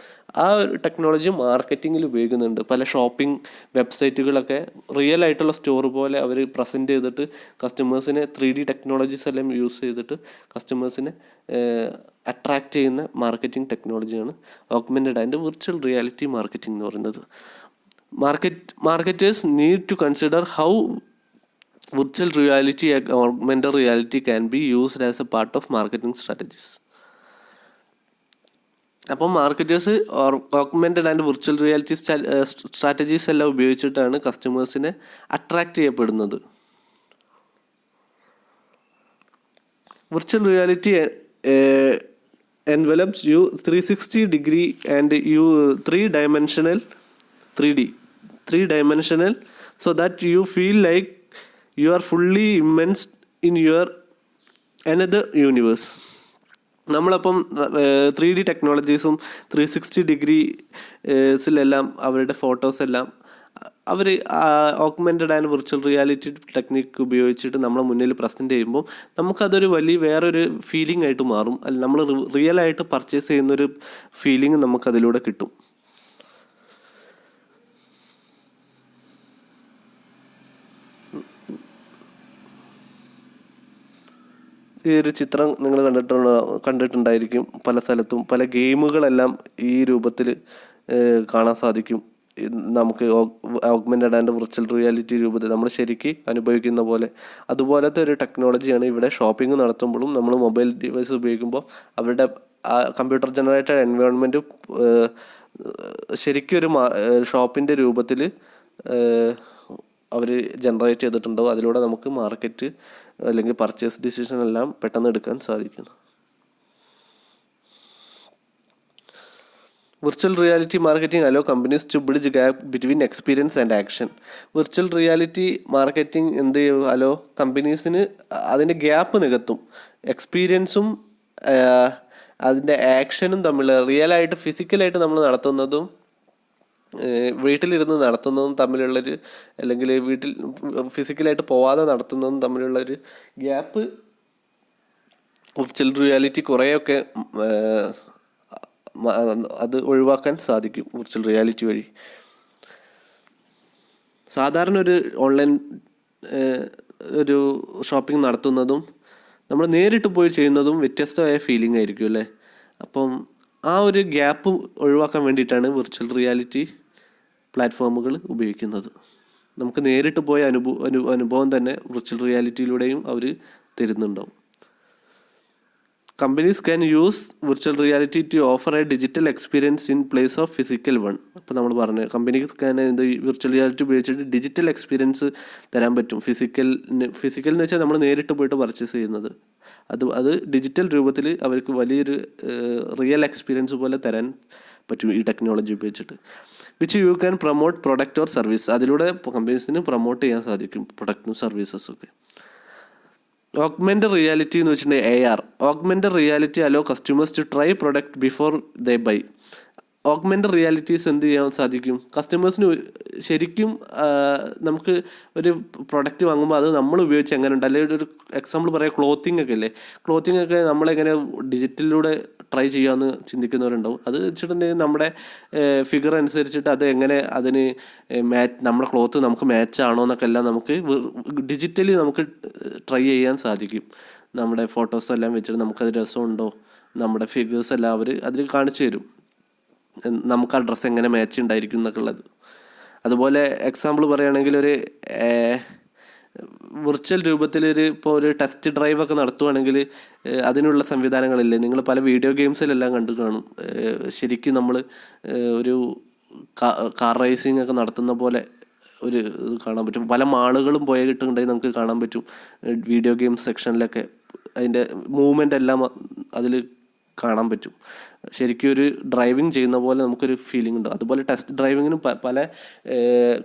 Speaker 1: ആ ഒരു ടെക്നോളജി മാർക്കറ്റിങ്ങിൽ ഉപയോഗിക്കുന്നുണ്ട്. പല ഷോപ്പിംഗ് വെബ്സൈറ്റുകളൊക്കെ റിയൽ ആയിട്ടുള്ള സ്റ്റോർ പോലെ അവർ പ്രസൻറ്റ് ചെയ്തിട്ട് കസ്റ്റമേഴ്സിനെ 3D ടെക്നോളജീസ് എല്ലാം യൂസ് ചെയ്തിട്ട് കസ്റ്റമേഴ്സിനെ അട്രാക്റ്റ് ചെയ്യുന്ന മാർക്കറ്റിംഗ് ടെക്നോളജിയാണ് augmented and virtual reality marketing എന്ന് പറയുന്നത്. Marketers need to consider how virtual reality and augmented reality can be used as a part of marketing strategies. അപ്പം marketers augmented and virtual reality strategies എല്ലാം ഉപയോഗിച്ചിട്ടാണ് കസ്റ്റമേഴ്സിനെ attract ചെയ്യപ്പെടുന്നത്. Virtual reality envelops you 360 degree and you 3D so that you feel like you are fully immersed in your another universe. നമ്മളപ്പം 3D ടെക്നോളജീസും 360 ഡിഗ്രീസിലെല്ലാം അവരുടെ photos എല്ലാം അവർ augmented and virtual reality technique ഉപയോഗിച്ചിട്ട് നമ്മളെ മുന്നിൽ പ്രസൻറ്റ് ചെയ്യുമ്പോൾ നമുക്കതൊരു വേറൊരു ഫീലിംഗ് ആയിട്ട് മാറും. അല്ല, നമ്മൾ റിയലായിട്ട് പർച്ചേസ് ചെയ്യുന്നൊരു ഫീലിംഗ് നമുക്കതിലൂടെ കിട്ടും. ഈ ഒരു ചിത്രം നിങ്ങൾ കണ്ടിട്ടുണ്ടായിരിക്കും. പല സ്ഥലത്തും പല ഗെയിമുകളെല്ലാം ഈ രൂപത്തിൽ കാണാൻ സാധിക്കും. നമുക്ക് ഓഗ്മെൻറ്റഡ് ആൻഡ് വിർച്വൽ റിയാലിറ്റി രൂപത്തിൽ നമ്മൾ ശരിക്കും അനുഭവിക്കുന്ന പോലെ അതുപോലത്തെ ഒരു ടെക്നോളജിയാണ് ഇവിടെ ഷോപ്പിംഗ് നടത്തുമ്പോഴും നമ്മൾ മൊബൈൽ ഡിവൈസ് ഉപയോഗിക്കുമ്പോൾ അവരുടെ ആ കമ്പ്യൂട്ടർ ജനറേറ്റഡ് എൻവയോൺമെൻറ്റ് ശരിക്കും ഒരു ഷോപ്പിൻ്റെ രൂപത്തിൽ അവർ ജനറേറ്റ് ചെയ്തിട്ടുണ്ടാവും. അതിലൂടെ നമുക്ക് മാർക്കറ്റ് അല്ലെങ്കിൽ പർച്ചേസ് ഡിസിഷൻ എല്ലാം പെട്ടെന്ന് എടുക്കാൻ സാധിക്കുന്നു. Virtual reality marketing allow companies to bridge gap between experience and action. Virtual reality marketing എന്ത് ചെയ്യും, അലോ കമ്പനീസിന് അതിൻ്റെ ഗ്യാപ്പ് നികത്തും. എക്സ്പീരിയൻസും അതിൻ്റെ ആക്ഷനും തമ്മിൽ റിയലായിട്ട് ഫിസിക്കലായിട്ട് നമ്മൾ നടത്തുന്നതും വീട്ടിലിരുന്ന് നടത്തുന്നതും തമ്മിലുള്ളൊരു അല്ലെങ്കിൽ വീട്ടിൽ ഫിസിക്കലായിട്ട് പോവാതെ നടത്തുന്നതും തമ്മിലുള്ളൊരു ഗ്യാപ്പ് വിർച്വൽ റിയാലിറ്റി കുറേയൊക്കെ അത് ഒഴിവാക്കാൻ സാധിക്കും വിർച്വൽ റിയാലിറ്റി വഴി. സാധാരണ ഒരു ഓൺലൈൻ ഒരു ഷോപ്പിംഗ് നടത്തുന്നതും നമ്മൾ നേരിട്ട് പോയി ചെയ്യുന്നതും വ്യത്യസ്തമായ ഫീലിംഗ് ആയിരിക്കും അല്ലേ. അപ്പം ആ ഒരു ഗ്യാപ്പ് ഒഴിവാക്കാൻ വേണ്ടിയിട്ടാണ് വിർച്വൽ റിയാലിറ്റി പ്ലാറ്റ്ഫോമുകൾ ഉപയോഗിക്കുന്നത്. നമുക്ക് നേരിട്ട് പോയ അനുഭവം തന്നെ വിർച്വൽ റിയാലിറ്റിയിലൂടെയും അവർ തരുന്നുണ്ടാവും. Companies can use virtual reality to offer a digital experience in place of physical one. അപ്പോൾ നമ്മൾ പറഞ്ഞു കമ്പനീസ് ക്യാൻ വിർച്വൽ റിയാലിറ്റി ഉപയോഗിച്ചിട്ട് ഡിജിറ്റൽ എക്സ്പീരിയൻസ് തരാൻ പറ്റും. ഫിസിക്കൽ എന്ന് വെച്ചാൽ നമ്മൾ നേരിട്ട് പോയിട്ട് പർച്ചേസ് ചെയ്യുന്നത്. അത് ഡിജിറ്റൽ രൂപത്തിൽ അവർക്ക് വലിയൊരു റിയൽ എക്സ്പീരിയൻസ് പോലെ തരാൻ പറ്റും ഈ ടെക്നോളജി ഉപയോഗിച്ചിട്ട്. Which you can promote product or service. അതിലൂടെ കമ്പനീസിന് പ്രൊമോട്ട് ചെയ്യാൻ സാധിക്കും പ്രൊഡക്റ്റും സർവീസസൊക്കെ. ഓഗ്മെൻറ്റഡ് റിയാലിറ്റി എന്ന് വെച്ചിട്ടുണ്ടെങ്കിൽ AR. Augmented reality allow customers to try product before they buy. Augmented realities എന്ത് ചെയ്യാൻ സാധിക്കും? കസ്റ്റമേഴ്സിന് ശരിക്കും നമുക്ക് ഒരു പ്രൊഡക്റ്റ് വാങ്ങുമ്പോൾ അത് നമ്മൾ ഉപയോഗിച്ച് എങ്ങനെ ഉണ്ട്, അല്ലെങ്കിൽ ഒരു എക്സാമ്പിൾ പറയാം, ക്ലോത്തിങ് ഒക്കെ ഇല്ലേ, ക്ലോത്തിങ് ഒക്കെ നമ്മളെങ്ങനെ ഡിജിറ്റലിലൂടെ ട്രൈ ചെയ്യാമെന്ന് ചിന്തിക്കുന്നവരുണ്ടാവും. അത് വെച്ചിട്ടുണ്ടെങ്കിൽ നമ്മുടെ ഫിഗർ അനുസരിച്ചിട്ട് അത് എങ്ങനെ അതിന് നമ്മുടെ ക്ലോത്ത് നമുക്ക് മാച്ച് ആണോ എന്നൊക്കെ എല്ലാം നമുക്ക് ഡിജിറ്റലി നമുക്ക് ട്രൈ ചെയ്യാൻ സാധിക്കും. നമ്മുടെ ഫോട്ടോസ് എല്ലാം വെച്ചിട്ട് നമുക്കത് രസമുണ്ടോ, നമ്മുടെ ഫിഗേഴ്സ് എല്ലാം അവർ അതിൽ കാണിച്ചു തരും, നമുക്ക് ആ ഡ്രസ്സ് എങ്ങനെ മാച്ച് ഉണ്ടായിരിക്കും എന്നൊക്കെ ഉള്ളത്. അതുപോലെ എക്സാമ്പിൾ പറയുകയാണെങ്കിൽ ഒരു വിർച്വൽ രൂപത്തിൽ ഇപ്പോൾ ഒരു ടെസ്റ്റ് ഡ്രൈവൊക്കെ നടത്തുവാണെങ്കിൽ അതിനുള്ള സംവിധാനങ്ങളില്ലേ, നിങ്ങൾ പല വീഡിയോ ഗെയിംസിലെല്ലാം കണ്ടു കാണും. ശരിക്കും നമ്മൾ ഒരു കാർ റേസിംഗ് ഒക്കെ നടത്തുന്ന പോലെ ഒരു ഇത് കാണാൻ പറ്റും. പല മാളുകളും പോയിട്ടുണ്ടെങ്കിൽ നമുക്ക് കാണാൻ പറ്റും വീഡിയോ ഗെയിം സെക്ഷനിലൊക്കെ അതിൻ്റെ മൂവ്മെൻ്റ് എല്ലാം അതിൽ കാണാൻ പറ്റും. ശരിക്കും ഒരു ഡ്രൈവിംഗ് ചെയ്യുന്ന പോലെ നമുക്കൊരു ഫീലിംഗ് ഉണ്ട്. അതുപോലെ ടെസ്റ്റ് ഡ്രൈവിങ്ങിനും പല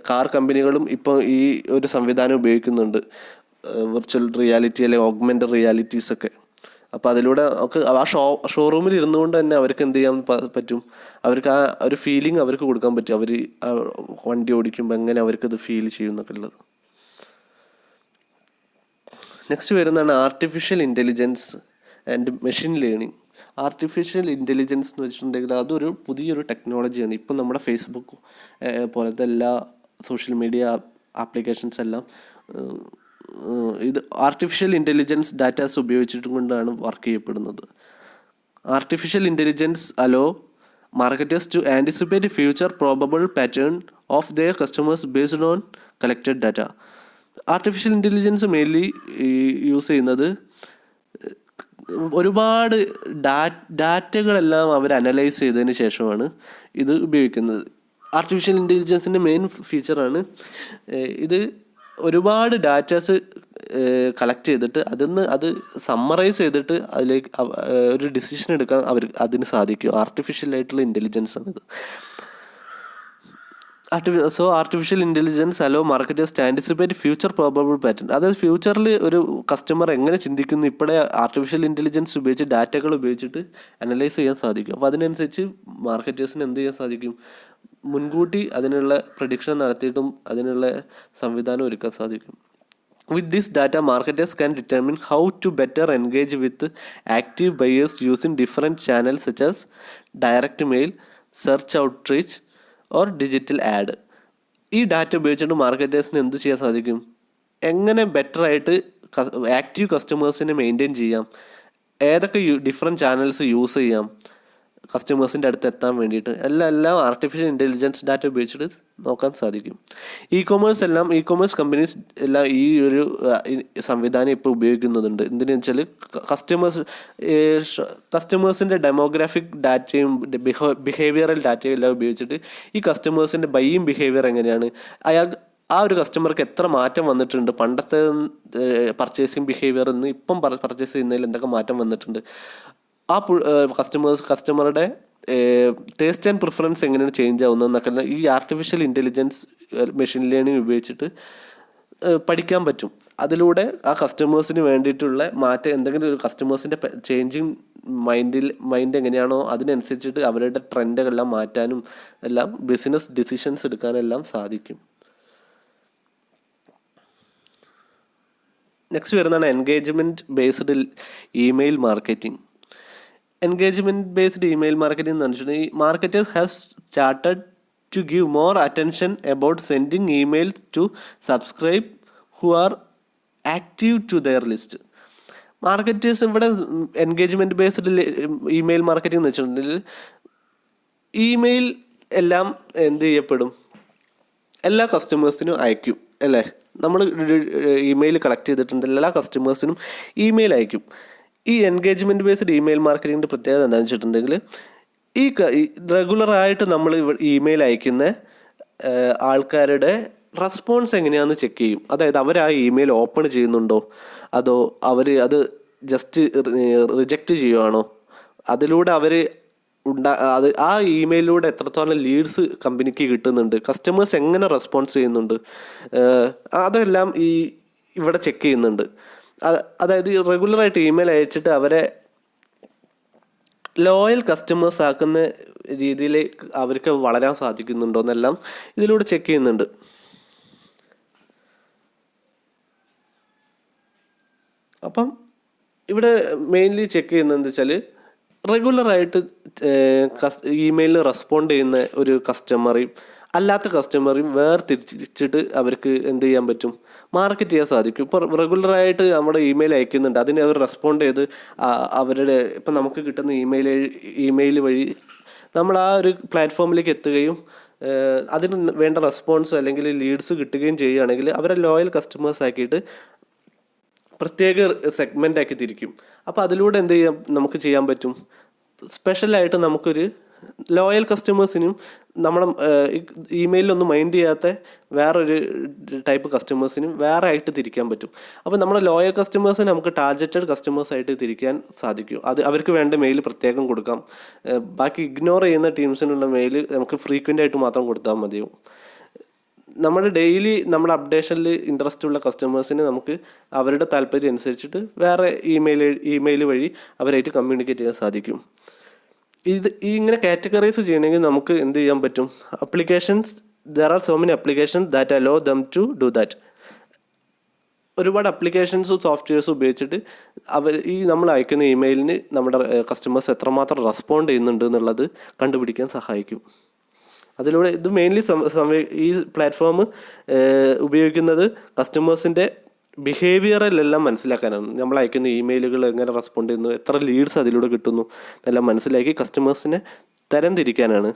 Speaker 1: കാർ കമ്പനികളും ഇപ്പോൾ ഈ ഒരു സംവിധാനം ഉപയോഗിക്കുന്നുണ്ട്, വിർച്വൽ റിയാലിറ്റി അല്ലെങ്കിൽ ഓഗ്മെൻറ്റഡ് റിയാലിറ്റീസൊക്കെ. അപ്പോൾ അതിലൂടെ നമുക്ക് ആ ഷോറൂമിൽ ഇരുന്നുകൊണ്ട് തന്നെ അവർക്ക് എന്ത് ചെയ്യാൻ പറ്റും, അവർക്ക് ആ ഒരു ഫീലിംഗ് അവർക്ക് കൊടുക്കാൻ പറ്റും. അവർ വണ്ടി ഓടിക്കുമ്പോൾ എങ്ങനെ അവർക്കത് ഫീൽ ചെയ്യും എന്നൊക്കെ ഉള്ളത്. നെക്സ്റ്റ് വരുന്നതാണ് artificial intelligence and machine learning. Artificial intelligence എന്ന് വെച്ചിട്ടുണ്ടെങ്കിൽ അതൊരു പുതിയൊരു ടെക്നോളജിയാണ്. ഇപ്പം നമ്മുടെ ഫേസ്ബുക്ക് പോലത്തെ എല്ലാ സോഷ്യൽ മീഡിയ ആപ്ലിക്കേഷൻസ് എല്ലാം ഇത് ആർട്ടിഫിഷ്യൽ ഇൻ്റലിജൻസ് ഡാറ്റാസ് ഉപയോഗിച്ചിട്ടും കൊണ്ടാണ് വർക്ക് ചെയ്യപ്പെടുന്നത്. Artificial intelligence allow marketers to anticipate future probable pattern of their customers based on collected data. Artificial intelligence mainly use ചെയ്യുന്നത് ഒരുപാട് ഡാറ്റകളെല്ലാം അവർ അനലൈസ് ചെയ്തതിന് ശേഷമാണ് ഇത് ഉപയോഗിക്കുന്നത്. ആർട്ടിഫിഷ്യൽ ഇൻ്റലിജൻസിൻ്റെ മെയിൻ ഫീച്ചറാണ് ഇത്. ഒരുപാട് ഡാറ്റാസ് കളക്ട് ചെയ്തിട്ട് അത് സമ്മറൈസ് ചെയ്തിട്ട് അതിലേക്ക് ഒരു ഡിസിഷൻ എടുക്കാൻ അതിന് സാധിക്കും. ആർട്ടിഫിഷ്യലായിട്ടുള്ള ഇൻ്റലിജൻസ് ആണിത്. Artificial intelligence allow marketers to anticipate future probable pattern. അതായത് ഫ്യൂച്ചറിൽ ഒരു കസ്റ്റമർ എങ്ങനെ ചിന്തിക്കുന്നു ഇപ്പോഴേ ആർട്ടിഫിഷ്യൽ ഇൻ്റലിജൻസ് ഉപയോഗിച്ച് ഡാറ്റകൾ ഉപയോഗിച്ചിട്ട് അനലൈസ് ചെയ്യാൻ സാധിക്കും. അപ്പോൾ അതിനനുസരിച്ച് മാർക്കറ്റേഴ്സിന് എന്ത് ചെയ്യാൻ സാധിക്കും, മുൻകൂട്ടി അതിനുള്ള പ്രഡിക്ഷൻ നടത്തിയിട്ടും അതിനുള്ള സംവിധാനം ഒരുക്കാൻ സാധിക്കും. With this data, marketers can determine how to better engage with active buyers using different channels such as direct mail, search outreach or digital ad. ഈ ഡാറ്റ ഉപയോഗിച്ചുകൊണ്ട് മാർക്കറ്റേഴ്സിന് എന്ത് ചെയ്യാൻ സാധിക്കും, എങ്ങനെ ബെറ്ററായിട്ട് ആക്റ്റീവ് കസ്റ്റമേഴ്സിനെ മെയിൻറ്റെയിൻ ചെയ്യാം, ഏതൊക്കെ ഡിഫറെൻറ്റ് ചാനൽസ് യൂസ് ചെയ്യാം കസ്റ്റമേഴ്സിൻ്റെ അടുത്ത് എത്താൻ വേണ്ടിയിട്ട്, എല്ലാം ആർട്ടിഫിഷ്യൽ ഇൻ്റലിജൻസ് ഡാറ്റ ഉപയോഗിച്ചിട്ട് നോക്കാൻ സാധിക്കും. ഇ കോമേഴ്സ് കമ്പനീസ് എല്ലാം ഈ ഒരു സംവിധാനം ഇപ്പോൾ ഉപയോഗിക്കുന്നുണ്ട്. എന്തിനാണെന്ന് വെച്ചാൽ കസ്റ്റമേഴ്സിൻ്റെ ഡെമോഗ്രാഫിക് ഡാറ്റയും ബിഹേവിയറൽ ഡാറ്റയും എല്ലാം ഉപയോഗിച്ചിട്ട് ഈ കസ്റ്റമേഴ്സിൻ്റെ ബൈയിങ് ബിഹേവിയർ എങ്ങനെയാണ്, ആ ഒരു കസ്റ്റമർക്ക് എത്ര മാറ്റം വന്നിട്ടുണ്ട്, പണ്ടത്തെ പർച്ചേസിങ് ബിഹേവിയറിൽ നിന്ന് ഇപ്പം പർച്ചേസ് ചെയ്യുന്നതിൽ എന്തൊക്കെ മാറ്റം വന്നിട്ടുണ്ട്, ആ കസ്റ്റമറുടെ ടേസ്റ്റ് ആൻഡ് പ്രിഫറൻസ് എങ്ങനെയാണ് ചേഞ്ച് ആവുന്നതെന്നൊക്കെ ഈ ആർട്ടിഫിഷ്യൽ ഇൻ്റലിജൻസ് മെഷീൻ ലേണിംഗ് ഉപയോഗിച്ചിട്ട് പഠിക്കാൻ പറ്റും. അതിലൂടെ ആ കസ്റ്റമേഴ്സിന് വേണ്ടിയിട്ടുള്ള മാറ്റം, എന്തെങ്കിലും ഒരു കസ്റ്റമേഴ്സിൻ്റെ ചേഞ്ചിങ് മൈൻഡ് എങ്ങനെയാണോ അതിനനുസരിച്ചിട്ട് അവരുടെ ട്രെൻഡുകളെല്ലാം മാറ്റാനും എല്ലാം ബിസിനസ് ഡിസിഷൻസ് എടുക്കാനെല്ലാം സാധിക്കും. നെക്സ്റ്റ് വരുന്നതാണ് engagement based email marketing. Engagement based email marketing എന്ന് വെച്ചിട്ടുണ്ടെങ്കിൽ marketers have started to give more attention about sending email to subscribe who are active to their list. Marketers ഇവിടെ എൻഗേജ്മെൻറ്റ് ബേസ്ഡ് ഇമെയിൽ മാർക്കറ്റിംഗ് എന്ന് വെച്ചിട്ടുണ്ടെങ്കിൽ email എല്ലാം എന്ത് ചെയ്യപ്പെടും, എല്ലാ കസ്റ്റമേഴ്സിനും അയക്കും അല്ലേ. നമ്മൾ ഇമെയിൽ കളക്ട് ചെയ്തിട്ടുണ്ട്, എല്ലാ കസ്റ്റമേഴ്സിനും ഇമെയിൽ അയക്കും. ഈ എൻഗേജ്മെൻറ്റ് ബേസ്ഡ് ഇമെയിൽ മാർക്കറ്റിങ്ങിൻ്റെ പ്രത്യേകത എന്താണെന്ന് വെച്ചിട്ടുണ്ടെങ്കിൽ ഈ റെഗുലറായിട്ട് നമ്മൾ ഇമെയിൽ അയക്കുന്ന ആൾക്കാരുടെ റെസ്പോൺസ് എങ്ങനെയാണെന്ന് ചെക്ക് ചെയ്യും. അതായത് അവർ ആ ഇമെയിൽ ഓപ്പൺ ചെയ്യുന്നുണ്ടോ, അതോ അവർ അത് ജസ്റ്റ് റിജക്റ്റ് ചെയ്യുവാണോ, അതിലൂടെ അവർ ആ ഇമെയിലിലൂടെ എത്രത്തോളം ലീഡ്സ് കമ്പനിക്ക് കിട്ടുന്നുണ്ട്, കസ്റ്റമേഴ്സ് എങ്ങനെ റെസ്പോൺസ് ചെയ്യുന്നുണ്ട്, അതെല്ലാം ഇവിടെ ചെക്ക് ചെയ്യുന്നുണ്ട്. അതായത് റെഗുലറായിട്ട് ഇമെയിൽ അയച്ചിട്ട് അവരെ ലോയൽ കസ്റ്റമേഴ്സ് ആക്കുന്ന രീതിയിൽ അവർക്ക് വളരാൻ സാധിക്കുന്നുണ്ടോ എന്നെല്ലാം ഇതിലൂടെ ചെക്ക് ചെയ്യുന്നുണ്ട്. അപ്പം ഇവിടെ മെയിൻലി ചെക്ക് ചെയ്യുന്നത് എന്താ വെച്ചാൽ റെഗുലറായിട്ട് ഇമെയിലിന് റെസ്പോണ്ട് ചെയ്യുന്ന ഒരു കസ്റ്റമറെയും അല്ലാത്ത കസ്റ്റമറെയും വേർതിരിച്ചിട്ട് അവർക്ക് എന്ത് ചെയ്യാൻ പറ്റും, മാർക്കറ്റ് ചെയ്യാൻ സാധിക്കും. ഇപ്പോൾ റെഗുലറായിട്ട് നമ്മുടെ ഇമെയിൽ അയക്കുന്നുണ്ട്, അതിന് അവർ റെസ്പോണ്ട് ചെയ്ത് അവരുടെ ഇപ്പം നമുക്ക് കിട്ടുന്ന ഇമെയിൽ വഴി നമ്മൾ ആ ഒരു പ്ലാറ്റ്ഫോമിലേക്ക് എത്തുകയും അതിന് വേണ്ട റെസ്പോൺസ് അല്ലെങ്കിൽ ലീഡ്സ് കിട്ടുകയും ചെയ്യുകയാണെങ്കിൽ അവരെ ലോയൽ കസ്റ്റമേഴ്സ് ആക്കിയിട്ട് പ്രത്യേക സെഗ്മെൻ്റ് ആക്കി തിരിക്കും. അപ്പോൾ അതിലൂടെ എന്ത് നമുക്ക് ചെയ്യാൻ പറ്റും, സ്പെഷ്യലായിട്ട് നമുക്കൊരു ലോയൽ കസ്റ്റമേഴ്സിനും നമ്മളെ ഇമെയിലൊന്നും മൈൻഡ് ചെയ്യാത്ത വേറൊരു ടൈപ്പ് കസ്റ്റമേഴ്സിനും വേറെ ആയിട്ട് തിരിക്കാൻ പറ്റും. അപ്പോൾ നമ്മുടെ ലോയൽ കസ്റ്റമേഴ്സിനെ നമുക്ക് ടാർഗറ്റഡ് കസ്റ്റമേഴ്സായിട്ട് തിരിക്കാൻ സാധിക്കും. അത് അവർക്ക് വേണ്ട മെയിൽ പ്രത്യേകം കൊടുക്കാം. ബാക്കി ഇഗ്നോർ ചെയ്യുന്ന ടീംസിനുള്ള മെയിൽ നമുക്ക് ഫ്രീക്വൻ്റ് ആയിട്ട് മാത്രം കൊടുത്താൽ മതിയാവും. നമ്മുടെ ഡെയിലി നമ്മുടെ അപ്ഡേഷനിൽ ഇൻട്രസ്റ്റ് ഉള്ള കസ്റ്റമേഴ്സിന് നമുക്ക് അവരുടെ താല്പര്യം അനുസരിച്ചിട്ട് വേറെ ഇമെയിൽ വഴി അവരായിട്ട് കമ്മ്യൂണിക്കേറ്റ് ചെയ്യാൻ സാധിക്കും. ഇങ്ങനെ കാറ്റഗറൈസ് ചെയ്യണമെങ്കിൽ നമുക്ക് എന്ത് ചെയ്യാൻ പറ്റും, applications there are so many applications that allow them to do that. ഒരുപാട് അപ്ലിക്കേഷൻസും സോഫ്റ്റ്വെയർസും ഉപയോഗിച്ചിട്ട് നമ്മൾ അയക്കുന്ന ഇമെയിലിന് നമ്മുടെ കസ്റ്റമേഴ്സ് എത്രമാത്രം റെസ്പോണ്ട് ചെയ്യുന്നുണ്ട് എന്നുള്ളത് കണ്ടുപിടിക്കാൻ സഹായിക്കും. അതിലൂടെ ഇത് മെയിൻലി ഈ പ്ലാറ്റ്ഫോം ഉപയോഗിക്കുന്നത് കസ്റ്റമേഴ്സിൻ്റെ ബിഹേവിയറലെല്ലാം മനസ്സിലാക്കാനാണ്. നമ്മൾ അയക്കുന്ന ഇമെയിലുകൾ എങ്ങനെ റെസ്പോണ്ട് ചെയ്യുന്നു, എത്ര ലീഡ്സ് അതിലൂടെ കിട്ടുന്നു എന്നെല്ലാം മനസ്സിലാക്കി കസ്റ്റമേഴ്സിനെ തരംതിരിക്കാനാണ്.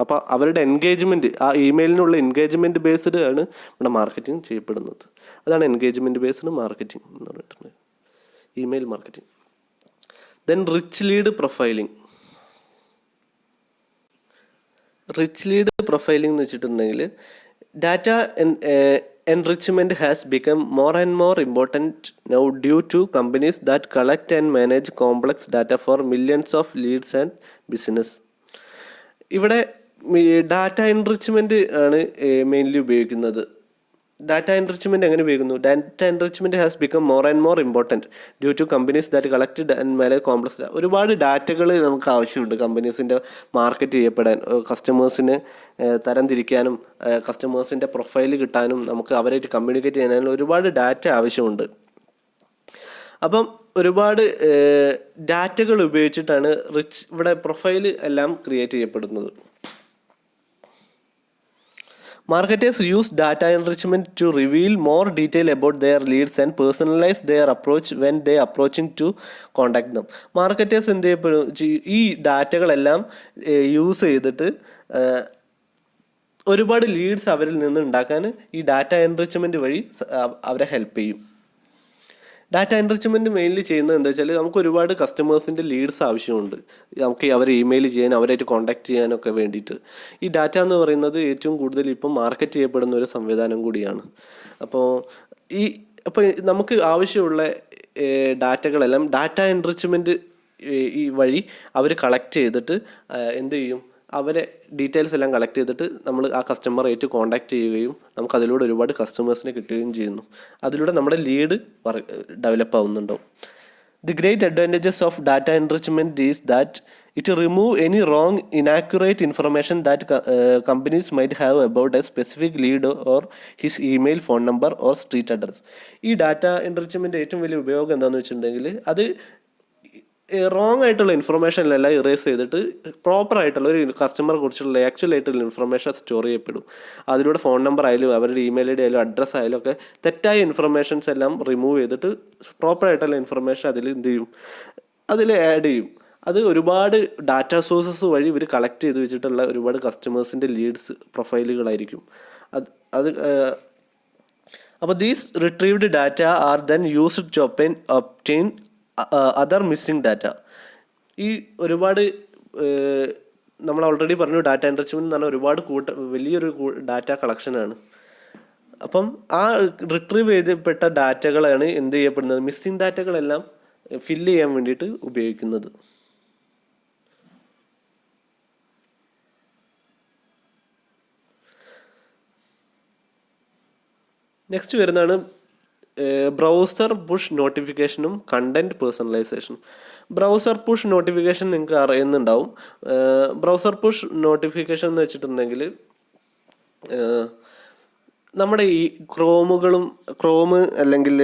Speaker 1: അപ്പോൾ അവരുടെ എൻഗേജ്മെൻറ്റ്, ആ ഇമെയിലിനുള്ള എൻഗേജ്മെൻറ്റ് ബേസ്ഡ് ആണ് ഇവിടെ മാർക്കറ്റിംഗ് ചെയ്യപ്പെടുന്നത്. അതാണ് എൻഗേജ്മെൻറ്റ് ബേസ്ഡ് മാർക്കറ്റിംഗ് എന്ന് പറഞ്ഞിട്ടുള്ളത്, email marketing. Then rich lead profiling. Rich lead profiling എന്ന് വെച്ചിട്ടുണ്ടെങ്കിൽ data enrichment has become more and more important now due to companies that collect and manage complex data for millions of leads and business. ഇവിടെ data enrichment ആണ് mainly ഉപയോഗിക്കുന്നത്. Data enrichment എങ്ങനെ ഉപയോഗിക്കുന്നു, data enrichment has become more and more important due to companies that collect and manage complex. ഒരുപാട് ഡാറ്റകൾ നമുക്ക് ആവശ്യമുണ്ട് കമ്പനീസിൻ്റെ market ചെയ്യപ്പെടാൻ, കസ്റ്റമേഴ്സിന് തരംതിരിക്കാനും കസ്റ്റമേഴ്സിൻ്റെ പ്രൊഫൈൽ കിട്ടാനും നമുക്ക് അവരായിട്ട് കമ്മ്യൂണിക്കേറ്റ് ചെയ്യാനും ഒരുപാട് ഡാറ്റ ആവശ്യമുണ്ട്. അപ്പം ഒരുപാട് ഡാറ്റകൾ ഉപയോഗിച്ചിട്ടാണ് ഇവിടെ പ്രൊഫൈൽ എല്ലാം ക്രിയേറ്റ് ചെയ്യപ്പെടുന്നത്. Marketers use data enrichment to reveal more detail about their leads and personalize their approach when they approaching to contact them. Marketers എന്ത് ചെയ്യപ്പെടും, ഈ ഡാറ്റകളെല്ലാം യൂസ് ചെയ്തിട്ട് ഒരുപാട് ലീഡ്സ് അവരിൽ നിന്ന് ഉണ്ടാക്കാൻ ഈ ഡാറ്റ എൻറിച്ച്മെൻറ്റ് വഴി അവരെ ഹെൽപ്പ് ചെയ്യും. ഡാറ്റ എൻറിച്ച്മെൻറ്റ് മെയിൻലി ചെയ്യുന്നത് എന്താ വെച്ചാൽ നമുക്ക് ഒരുപാട് കസ്റ്റമേഴ്സിൻ്റെ ലീഡ്സ് ആവശ്യമുണ്ട്, നമുക്ക് അവരെ ഇമെയിൽ ചെയ്യാൻ അവരായിട്ട് കോൺടാക്റ്റ് ചെയ്യാനൊക്കെ വേണ്ടിയിട്ട്. ഈ ഡാറ്റ എന്ന് പറയുന്നത് ഏറ്റവും കൂടുതൽ ഇപ്പം മാർക്കറ്റ് ചെയ്യപ്പെടുന്ന ഒരു സംവിധാനം കൂടിയാണ്. അപ്പോൾ നമുക്ക് ആവശ്യമുള്ള ഡാറ്റകളെല്ലാം ഡാറ്റ എൻറിച്ച്മെൻറ്റ് ഈ വഴി അവർ കളക്ട് ചെയ്തിട്ട് എന്ത് ചെയ്യും, അവരെ ഡീറ്റെയിൽസ് എല്ലാം കളക്ട് ചെയ്തിട്ട് നമ്മൾ ആ കസ്റ്റമറായിട്ട് കോൺടാക്റ്റ് ചെയ്യുകയും നമുക്ക് അതിലൂടെ ഒരുപാട് കസ്റ്റമേഴ്സിനെ കിട്ടുകയും ചെയ്യുന്നു. അതിലൂടെ നമ്മുടെ ലീഡ് ഡെവലപ്പ് ആവുന്നുണ്ടാവും. The great advantages of data enrichment is that it remove any wrong inaccurate information that companies might have about a specific lead or his email, phone number or street address. ഈ data enrichment ഏറ്റവും വലിയ ഉപയോഗം എന്താണെന്ന് വെച്ചിട്ടുണ്ടെങ്കിൽ അത് wrong ആയിട്ടുള്ള ഇൻഫർമേഷനിലെല്ലാം erase ചെയ്തിട്ട് പ്രോപ്പറായിട്ടുള്ള ഒരു കസ്റ്റമറെ കുറിച്ചുള്ള ആക്ച്വൽ ആയിട്ടുള്ള ഇൻഫർമേഷൻ സ്റ്റോർ ചെയ്യപ്പെടും. അതിലൂടെ ഫോൺ നമ്പർ ആയാലും അവരുടെ ഇമെയിൽ ഐ ഡി ആയാലും അഡ്രസ്സ് ആയാലും ഒക്കെ തെറ്റായ ഇൻഫർമേഷൻസ് എല്ലാം റിമൂവ് ചെയ്തിട്ട് പ്രോപ്പറായിട്ടുള്ള ഇൻഫർമേഷൻ അതിൽ എന്ത് ചെയ്യും, അതിൽ ആഡ് ചെയ്യും. അത് ഒരുപാട് ഡാറ്റ സോഴ്സസ് വഴി ഇവർ കളക്ട് ചെയ്ത് വെച്ചിട്ടുള്ള ഒരുപാട് കസ്റ്റമേഴ്സിൻ്റെ ലീഡ്സ് പ്രൊഫൈലുകളായിരിക്കും അത്. അപ്പോൾ these retrieved data are then used to obtain other missing data. ഈ ഒരുപാട് നമ്മൾ ഓൾറെഡി പറഞ്ഞു ഡാറ്റ എൻറിച്ച്മെൻറ്റ് എന്ന് പറഞ്ഞാൽ ഒരുപാട് വലിയൊരു ഡാറ്റ കളക്ഷനാണ്. അപ്പം ആ റിട്രീവ് ചെയ്യപ്പെട്ട ഡാറ്റകളാണ് എന്ത് ചെയ്യപ്പെടുന്നത്, മിസ്സിംഗ് ഡാറ്റകളെല്ലാം ഫില്ല് ചെയ്യാൻ വേണ്ടിയിട്ട് ഉപയോഗിക്കുന്നത്. നെക്സ്റ്റ് വരുന്നതാണ് ബ്രൗസർ പുഷ് നോട്ടിഫിക്കേഷനും കണ്ടൻറ് പേഴ്സണലൈസേഷനും. ബ്രൗസർ പുഷ് നോട്ടിഫിക്കേഷൻ നിങ്ങൾക്ക് അറിയുന്നുണ്ടാവും. ബ്രൗസർ പുഷ് നോട്ടിഫിക്കേഷൻ എന്ന് വെച്ചിട്ടുണ്ടെങ്കിൽ നമ്മുടെ ഈ ക്രോം അല്ലെങ്കിൽ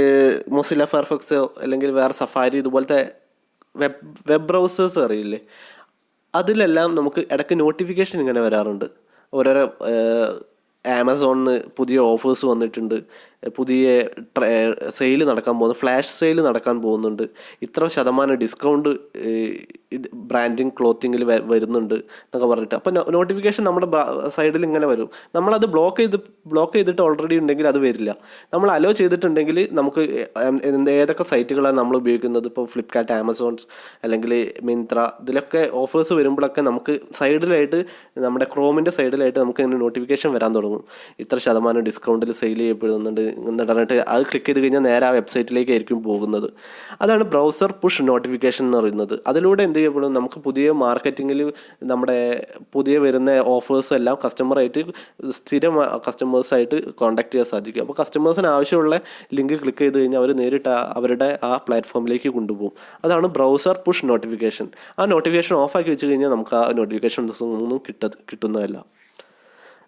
Speaker 1: മൊസില്ല ഫയർഫോക്സ് അല്ലെങ്കിൽ വേറെ സഫാരി ഇതുപോലത്തെ വെബ് ബ്രൗസേഴ്സ് അറിയില്ലേ, അതിലെല്ലാം നമുക്ക് ഇടയ്ക്ക് നോട്ടിഫിക്കേഷൻ ഇങ്ങനെ വരാറുണ്ട്. ഓരോരോ ആമസോണിന് പുതിയ ഓഫേഴ്സ് വന്നിട്ടുണ്ട്, പുതിയ സെയിൽ നടക്കാൻ പോകുന്നു, ഫ്ലാഷ് സെയിൽ നടക്കാൻ പോകുന്നുണ്ട്, ഇത്ര ശതമാനം ഡിസ്കൗണ്ട് ബ്രാൻഡിങ് ക്ലോത്തിങ്ങിൽ വരുന്നുണ്ട് എന്നൊക്കെ പറഞ്ഞിട്ട്. അപ്പോൾ നോട്ടിഫിക്കേഷൻ നമ്മുടെ സൈഡിൽ ഇങ്ങനെ വരും. നമ്മളത് ബ്ലോക്ക് ചെയ്തിട്ട് ഓൾറെഡി ഉണ്ടെങ്കിൽ അത് വരില്ല. നമ്മൾ അലോ ചെയ്തിട്ടുണ്ടെങ്കിൽ നമുക്ക് ഏതൊക്കെ സൈറ്റുകളാണ് നമ്മൾ ഉപയോഗിക്കുന്നത്, ഇപ്പോൾ ഫ്ലിപ്കാർട്ട്, ആമസോൺസ് അല്ലെങ്കിൽ മിന്ത്ര, ഇതിലൊക്കെ ഓഫേഴ്സ് വരുമ്പോഴൊക്കെ നമുക്ക് സൈഡിലായിട്ട് നമ്മുടെ ക്രോമിൻ്റെ സൈഡിലായിട്ട് നമുക്ക് ഇങ്ങനെ നോട്ടിഫിക്കേഷൻ വരാൻ തുടങ്ങും. ഇത്ര ശതമാനം ഡിസ്കൗണ്ടിൽ സെയിൽ ചെയ്യപ്പെടുന്നുണ്ട് എന്ന് പറഞ്ഞിട്ട് അത് ക്ലിക്ക് ചെയ്ത് കഴിഞ്ഞാൽ നേരെ ആ വെബ്സൈറ്റിലേക്കായിരിക്കും പോകുന്നത്. അതാണ് ബ്രൗസർ പുഷ് നോട്ടിഫിക്കേഷൻ എന്ന് പറയുന്നത്. അതിലൂടെ എന്ത് ചെയ്യപ്പെടും, നമുക്ക് പുതിയ മാർക്കറ്റിങ്ങിൽ നമ്മുടെ പുതിയ വരുന്ന ഓഫേഴ്സ് എല്ലാം കസ്റ്റമറായിട്ട് സ്ഥിരം കസ്റ്റമേഴ്സായിട്ട് കോൺടാക്ട് ചെയ്യാൻ സാധിക്കും. അപ്പോൾ കസ്റ്റമേഴ്സിന് ആവശ്യമുള്ള ലിങ്ക് ക്ലിക്ക് ചെയ്ത് കഴിഞ്ഞാൽ അവർ നേരിട്ട് അവരുടെ ആ പ്ലാറ്റ്ഫോമിലേക്ക് കൊണ്ടുപോകും. അതാണ് ബ്രൗസർ പുഷ് നോട്ടിഫിക്കേഷൻ. ആ നോട്ടിഫിക്കേഷൻ ഓഫാക്കി വെച്ച് കഴിഞ്ഞാൽ നമുക്ക് ആ നോട്ടിഫിക്കേഷൻ ഒന്നും കിട്ടുന്നതല്ല.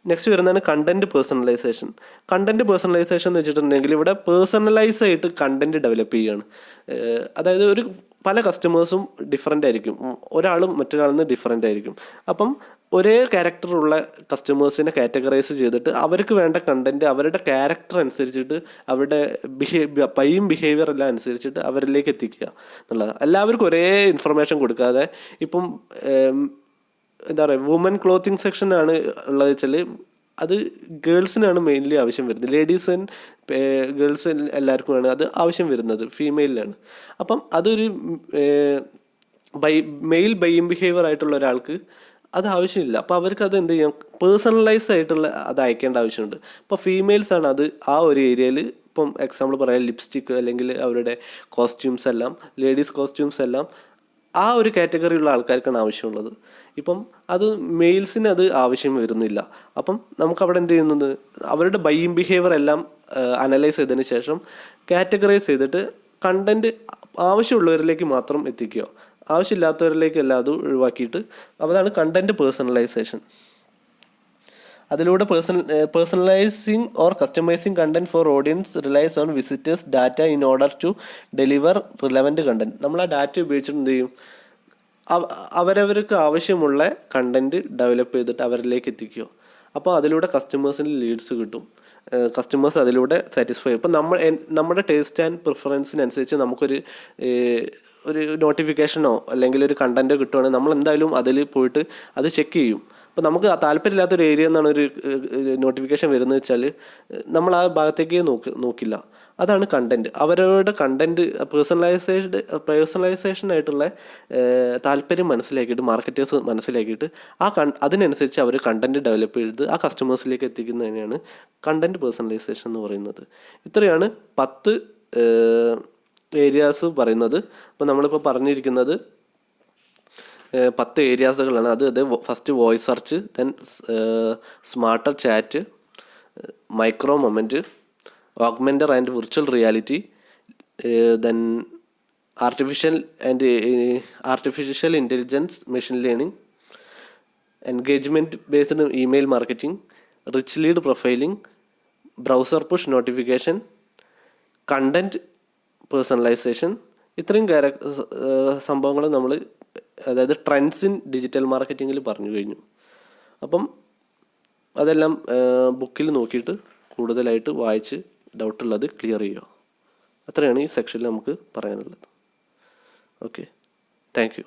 Speaker 1: നെക്സ്റ്റ് വരുന്നതാണ് കണ്ടൻറ് പേഴ്സണലൈസേഷൻ. കണ്ടൻറ് പേഴ്സണലൈസേഷൻ എന്ന് വെച്ചിട്ടുണ്ടെങ്കിൽ ഇവിടെ പേഴ്സണലൈസ് ആയിട്ട് കണ്ടൻറ് ഡെവലപ്പ് ചെയ്യുകയാണ്. അതായത് പല കസ്റ്റമേഴ്സും ഡിഫറെൻ്റ് ആയിരിക്കും, ഒരാളും മറ്റൊരാളിൽ നിന്ന് ഡിഫറെൻ്റ് ആയിരിക്കും. അപ്പം ഒരേ ക്യാരക്ടറുള്ള കസ്റ്റമേഴ്സിനെ കാറ്റഗറൈസ് ചെയ്തിട്ട് അവർക്ക് വേണ്ട കണ്ടൻറ്റ് അവരുടെ ക്യാരക്ടർ അനുസരിച്ചിട്ട് അവരുടെ ബിഹേവിയർ എല്ലാം അനുസരിച്ചിട്ട് അവരിലേക്ക് എത്തിക്കുക എന്നുള്ളതാണ്. എല്ലാവർക്കും ഒരേ ഇൻഫർമേഷൻ കൊടുക്കാതെ, ഇപ്പം എന്താ പറയുക, വുമൻ ക്ലോത്തിങ് സെക്ഷനാണ് ഉള്ളത് വെച്ചാൽ അത് ഗേൾസിനാണ് മെയിൻലി ആവശ്യം വരുന്നത്. ലേഡീസ് ആൻഡ് ഗേൾസ് എല്ലാവർക്കുമാണ് അത് ആവശ്യം വരുന്നത്, ഫീമെയിലിനാണ്. അപ്പം അതൊരു മെയിൽ ബൈയിങ് ബിഹേവിയർ ആയിട്ടുള്ള ഒരാൾക്ക് അത് ആവശ്യമില്ല. അപ്പോൾ അവർക്ക് അത് എന്ത് ചെയ്യാം, പേഴ്സണലൈസ് ആയിട്ടുള്ള അത് അയക്കേണ്ട ആവശ്യമുണ്ട്. ഇപ്പോൾ ഫീമെയിൽസാണ് അത് ആ ഒരു ഏരിയയിൽ, ഇപ്പം എക്സാമ്പിൾ പറയാം, ലിപ്സ്റ്റിക്ക് അല്ലെങ്കിൽ അവരുടെ കോസ്റ്റ്യൂംസ് എല്ലാം, ലേഡീസ് കോസ്റ്റ്യൂംസ് എല്ലാം ആ ഒരു കാറ്റഗറിയുള്ള ആൾക്കാർക്കാണ് ആവശ്യമുള്ളത്. ഇപ്പം അത് മെയിൽസിന് അത് ആവശ്യം വരുന്നില്ല. അപ്പം നമുക്കവിടെ എന്ത് ചെയ്യുന്നത്, അവരുടെ ബൈയിങ് ബിഹേവിയർ എല്ലാം അനലൈസ് ചെയ്തതിന് ശേഷം കാറ്റഗറൈസ് ചെയ്തിട്ട് കണ്ടൻറ്റ് ആവശ്യമുള്ളവരിലേക്ക് മാത്രം എത്തിക്കുക, ആവശ്യമില്ലാത്തവരിലേക്ക് എല്ലാം അത് ഒഴിവാക്കിയിട്ട്. അതാണ് കണ്ടൻറ്റ് പേഴ്സണലൈസേഷൻ. അതിലൂടെ personalising or customising content for audience relies on visitors data in order to deliver relevant content. നമ്മൾ ആ ഡാറ്റ ഉപയോഗിച്ചിട്ട് എന്ത് ചെയ്യും, അവരവർക്ക് ആവശ്യമുള്ള കണ്ടൻറ്റ് ഡെവലപ്പ് ചെയ്തിട്ട് അവരിലേക്ക് എത്തിക്കുക. അപ്പോൾ അതിലൂടെ കസ്റ്റമേഴ്സിന് ലീഡ്സ് കിട്ടും, കസ്റ്റമേഴ്സ് അതിലൂടെ സാറ്റിസ്ഫൈ ചെയ്യും. ഇപ്പം നമ്മുടെ ടേസ്റ്റ് ആൻഡ് പ്രിഫറൻസിനനുസരിച്ച് നമുക്കൊരു നോട്ടിഫിക്കേഷനോ അല്ലെങ്കിൽ ഒരു കണ്ടൻറ്റോ കിട്ടുവാണെങ്കിൽ നമ്മൾ എന്തായാലും അതിൽ പോയിട്ട് അത് ചെക്ക് ചെയ്യും. അപ്പോൾ നമുക്ക് താല്പര്യമില്ലാത്തൊരു ഏരിയ എന്നാണ് ഒരു നോട്ടിഫിക്കേഷൻ വരുന്നത് വെച്ചാൽ നമ്മൾ ആ ഭാഗത്തേക്ക് നോക്കില്ല. അതാണ് കണ്ടൻറ്റ്. അവരവരുടെ കണ്ടൻറ്റ് പേഴ്സണലൈസേഷൻ ആയിട്ടുള്ള താല്പര്യം മനസ്സിലാക്കിയിട്ട് മാർക്കറ്റേഴ്സ് മനസ്സിലാക്കിയിട്ട് അതിനനുസരിച്ച് അവർ കണ്ടൻറ്റ് ഡെവലപ്പ് ചെയ്ത് ആ കസ്റ്റമേഴ്സിലേക്ക് എത്തിക്കുന്നതിനെയാണ് കണ്ടൻറ്റ് പേഴ്സണലൈസേഷൻ എന്ന് പറയുന്നത്. ഇത്രയാണ് 10 ഏരിയാസ് പറയുന്നത്. അപ്പോൾ നമ്മളിപ്പോൾ പറഞ്ഞിരിക്കുന്നത് 10 ഏരിയാസുകളാണ്. അത് first voice search, then smarter chat, micro moment, augmented and virtual reality, then artificial intelligence, machine learning, engagement based email marketing, rich lead profiling, browser push notification, content personalisation. ഇത്രയും സംഭവങ്ങൾ നമ്മൾ, അതായത് ട്രെൻഡ്സ് ഇൻ ഡിജിറ്റൽ മാർക്കറ്റിങ്ങിൽ പറഞ്ഞു കഴിഞ്ഞു. അപ്പം അതെല്ലാം ബുക്കിൽ നോക്കിയിട്ട് കൂടുതലായിട്ട് വായിച്ച് ഡൗട്ടുള്ളത് ക്ലിയർ ചെയ്യുക. അത്രയാണ് ഈ സെക്ഷനിൽ നമുക്ക് പറയാനുള്ളത്. Okay, thank you.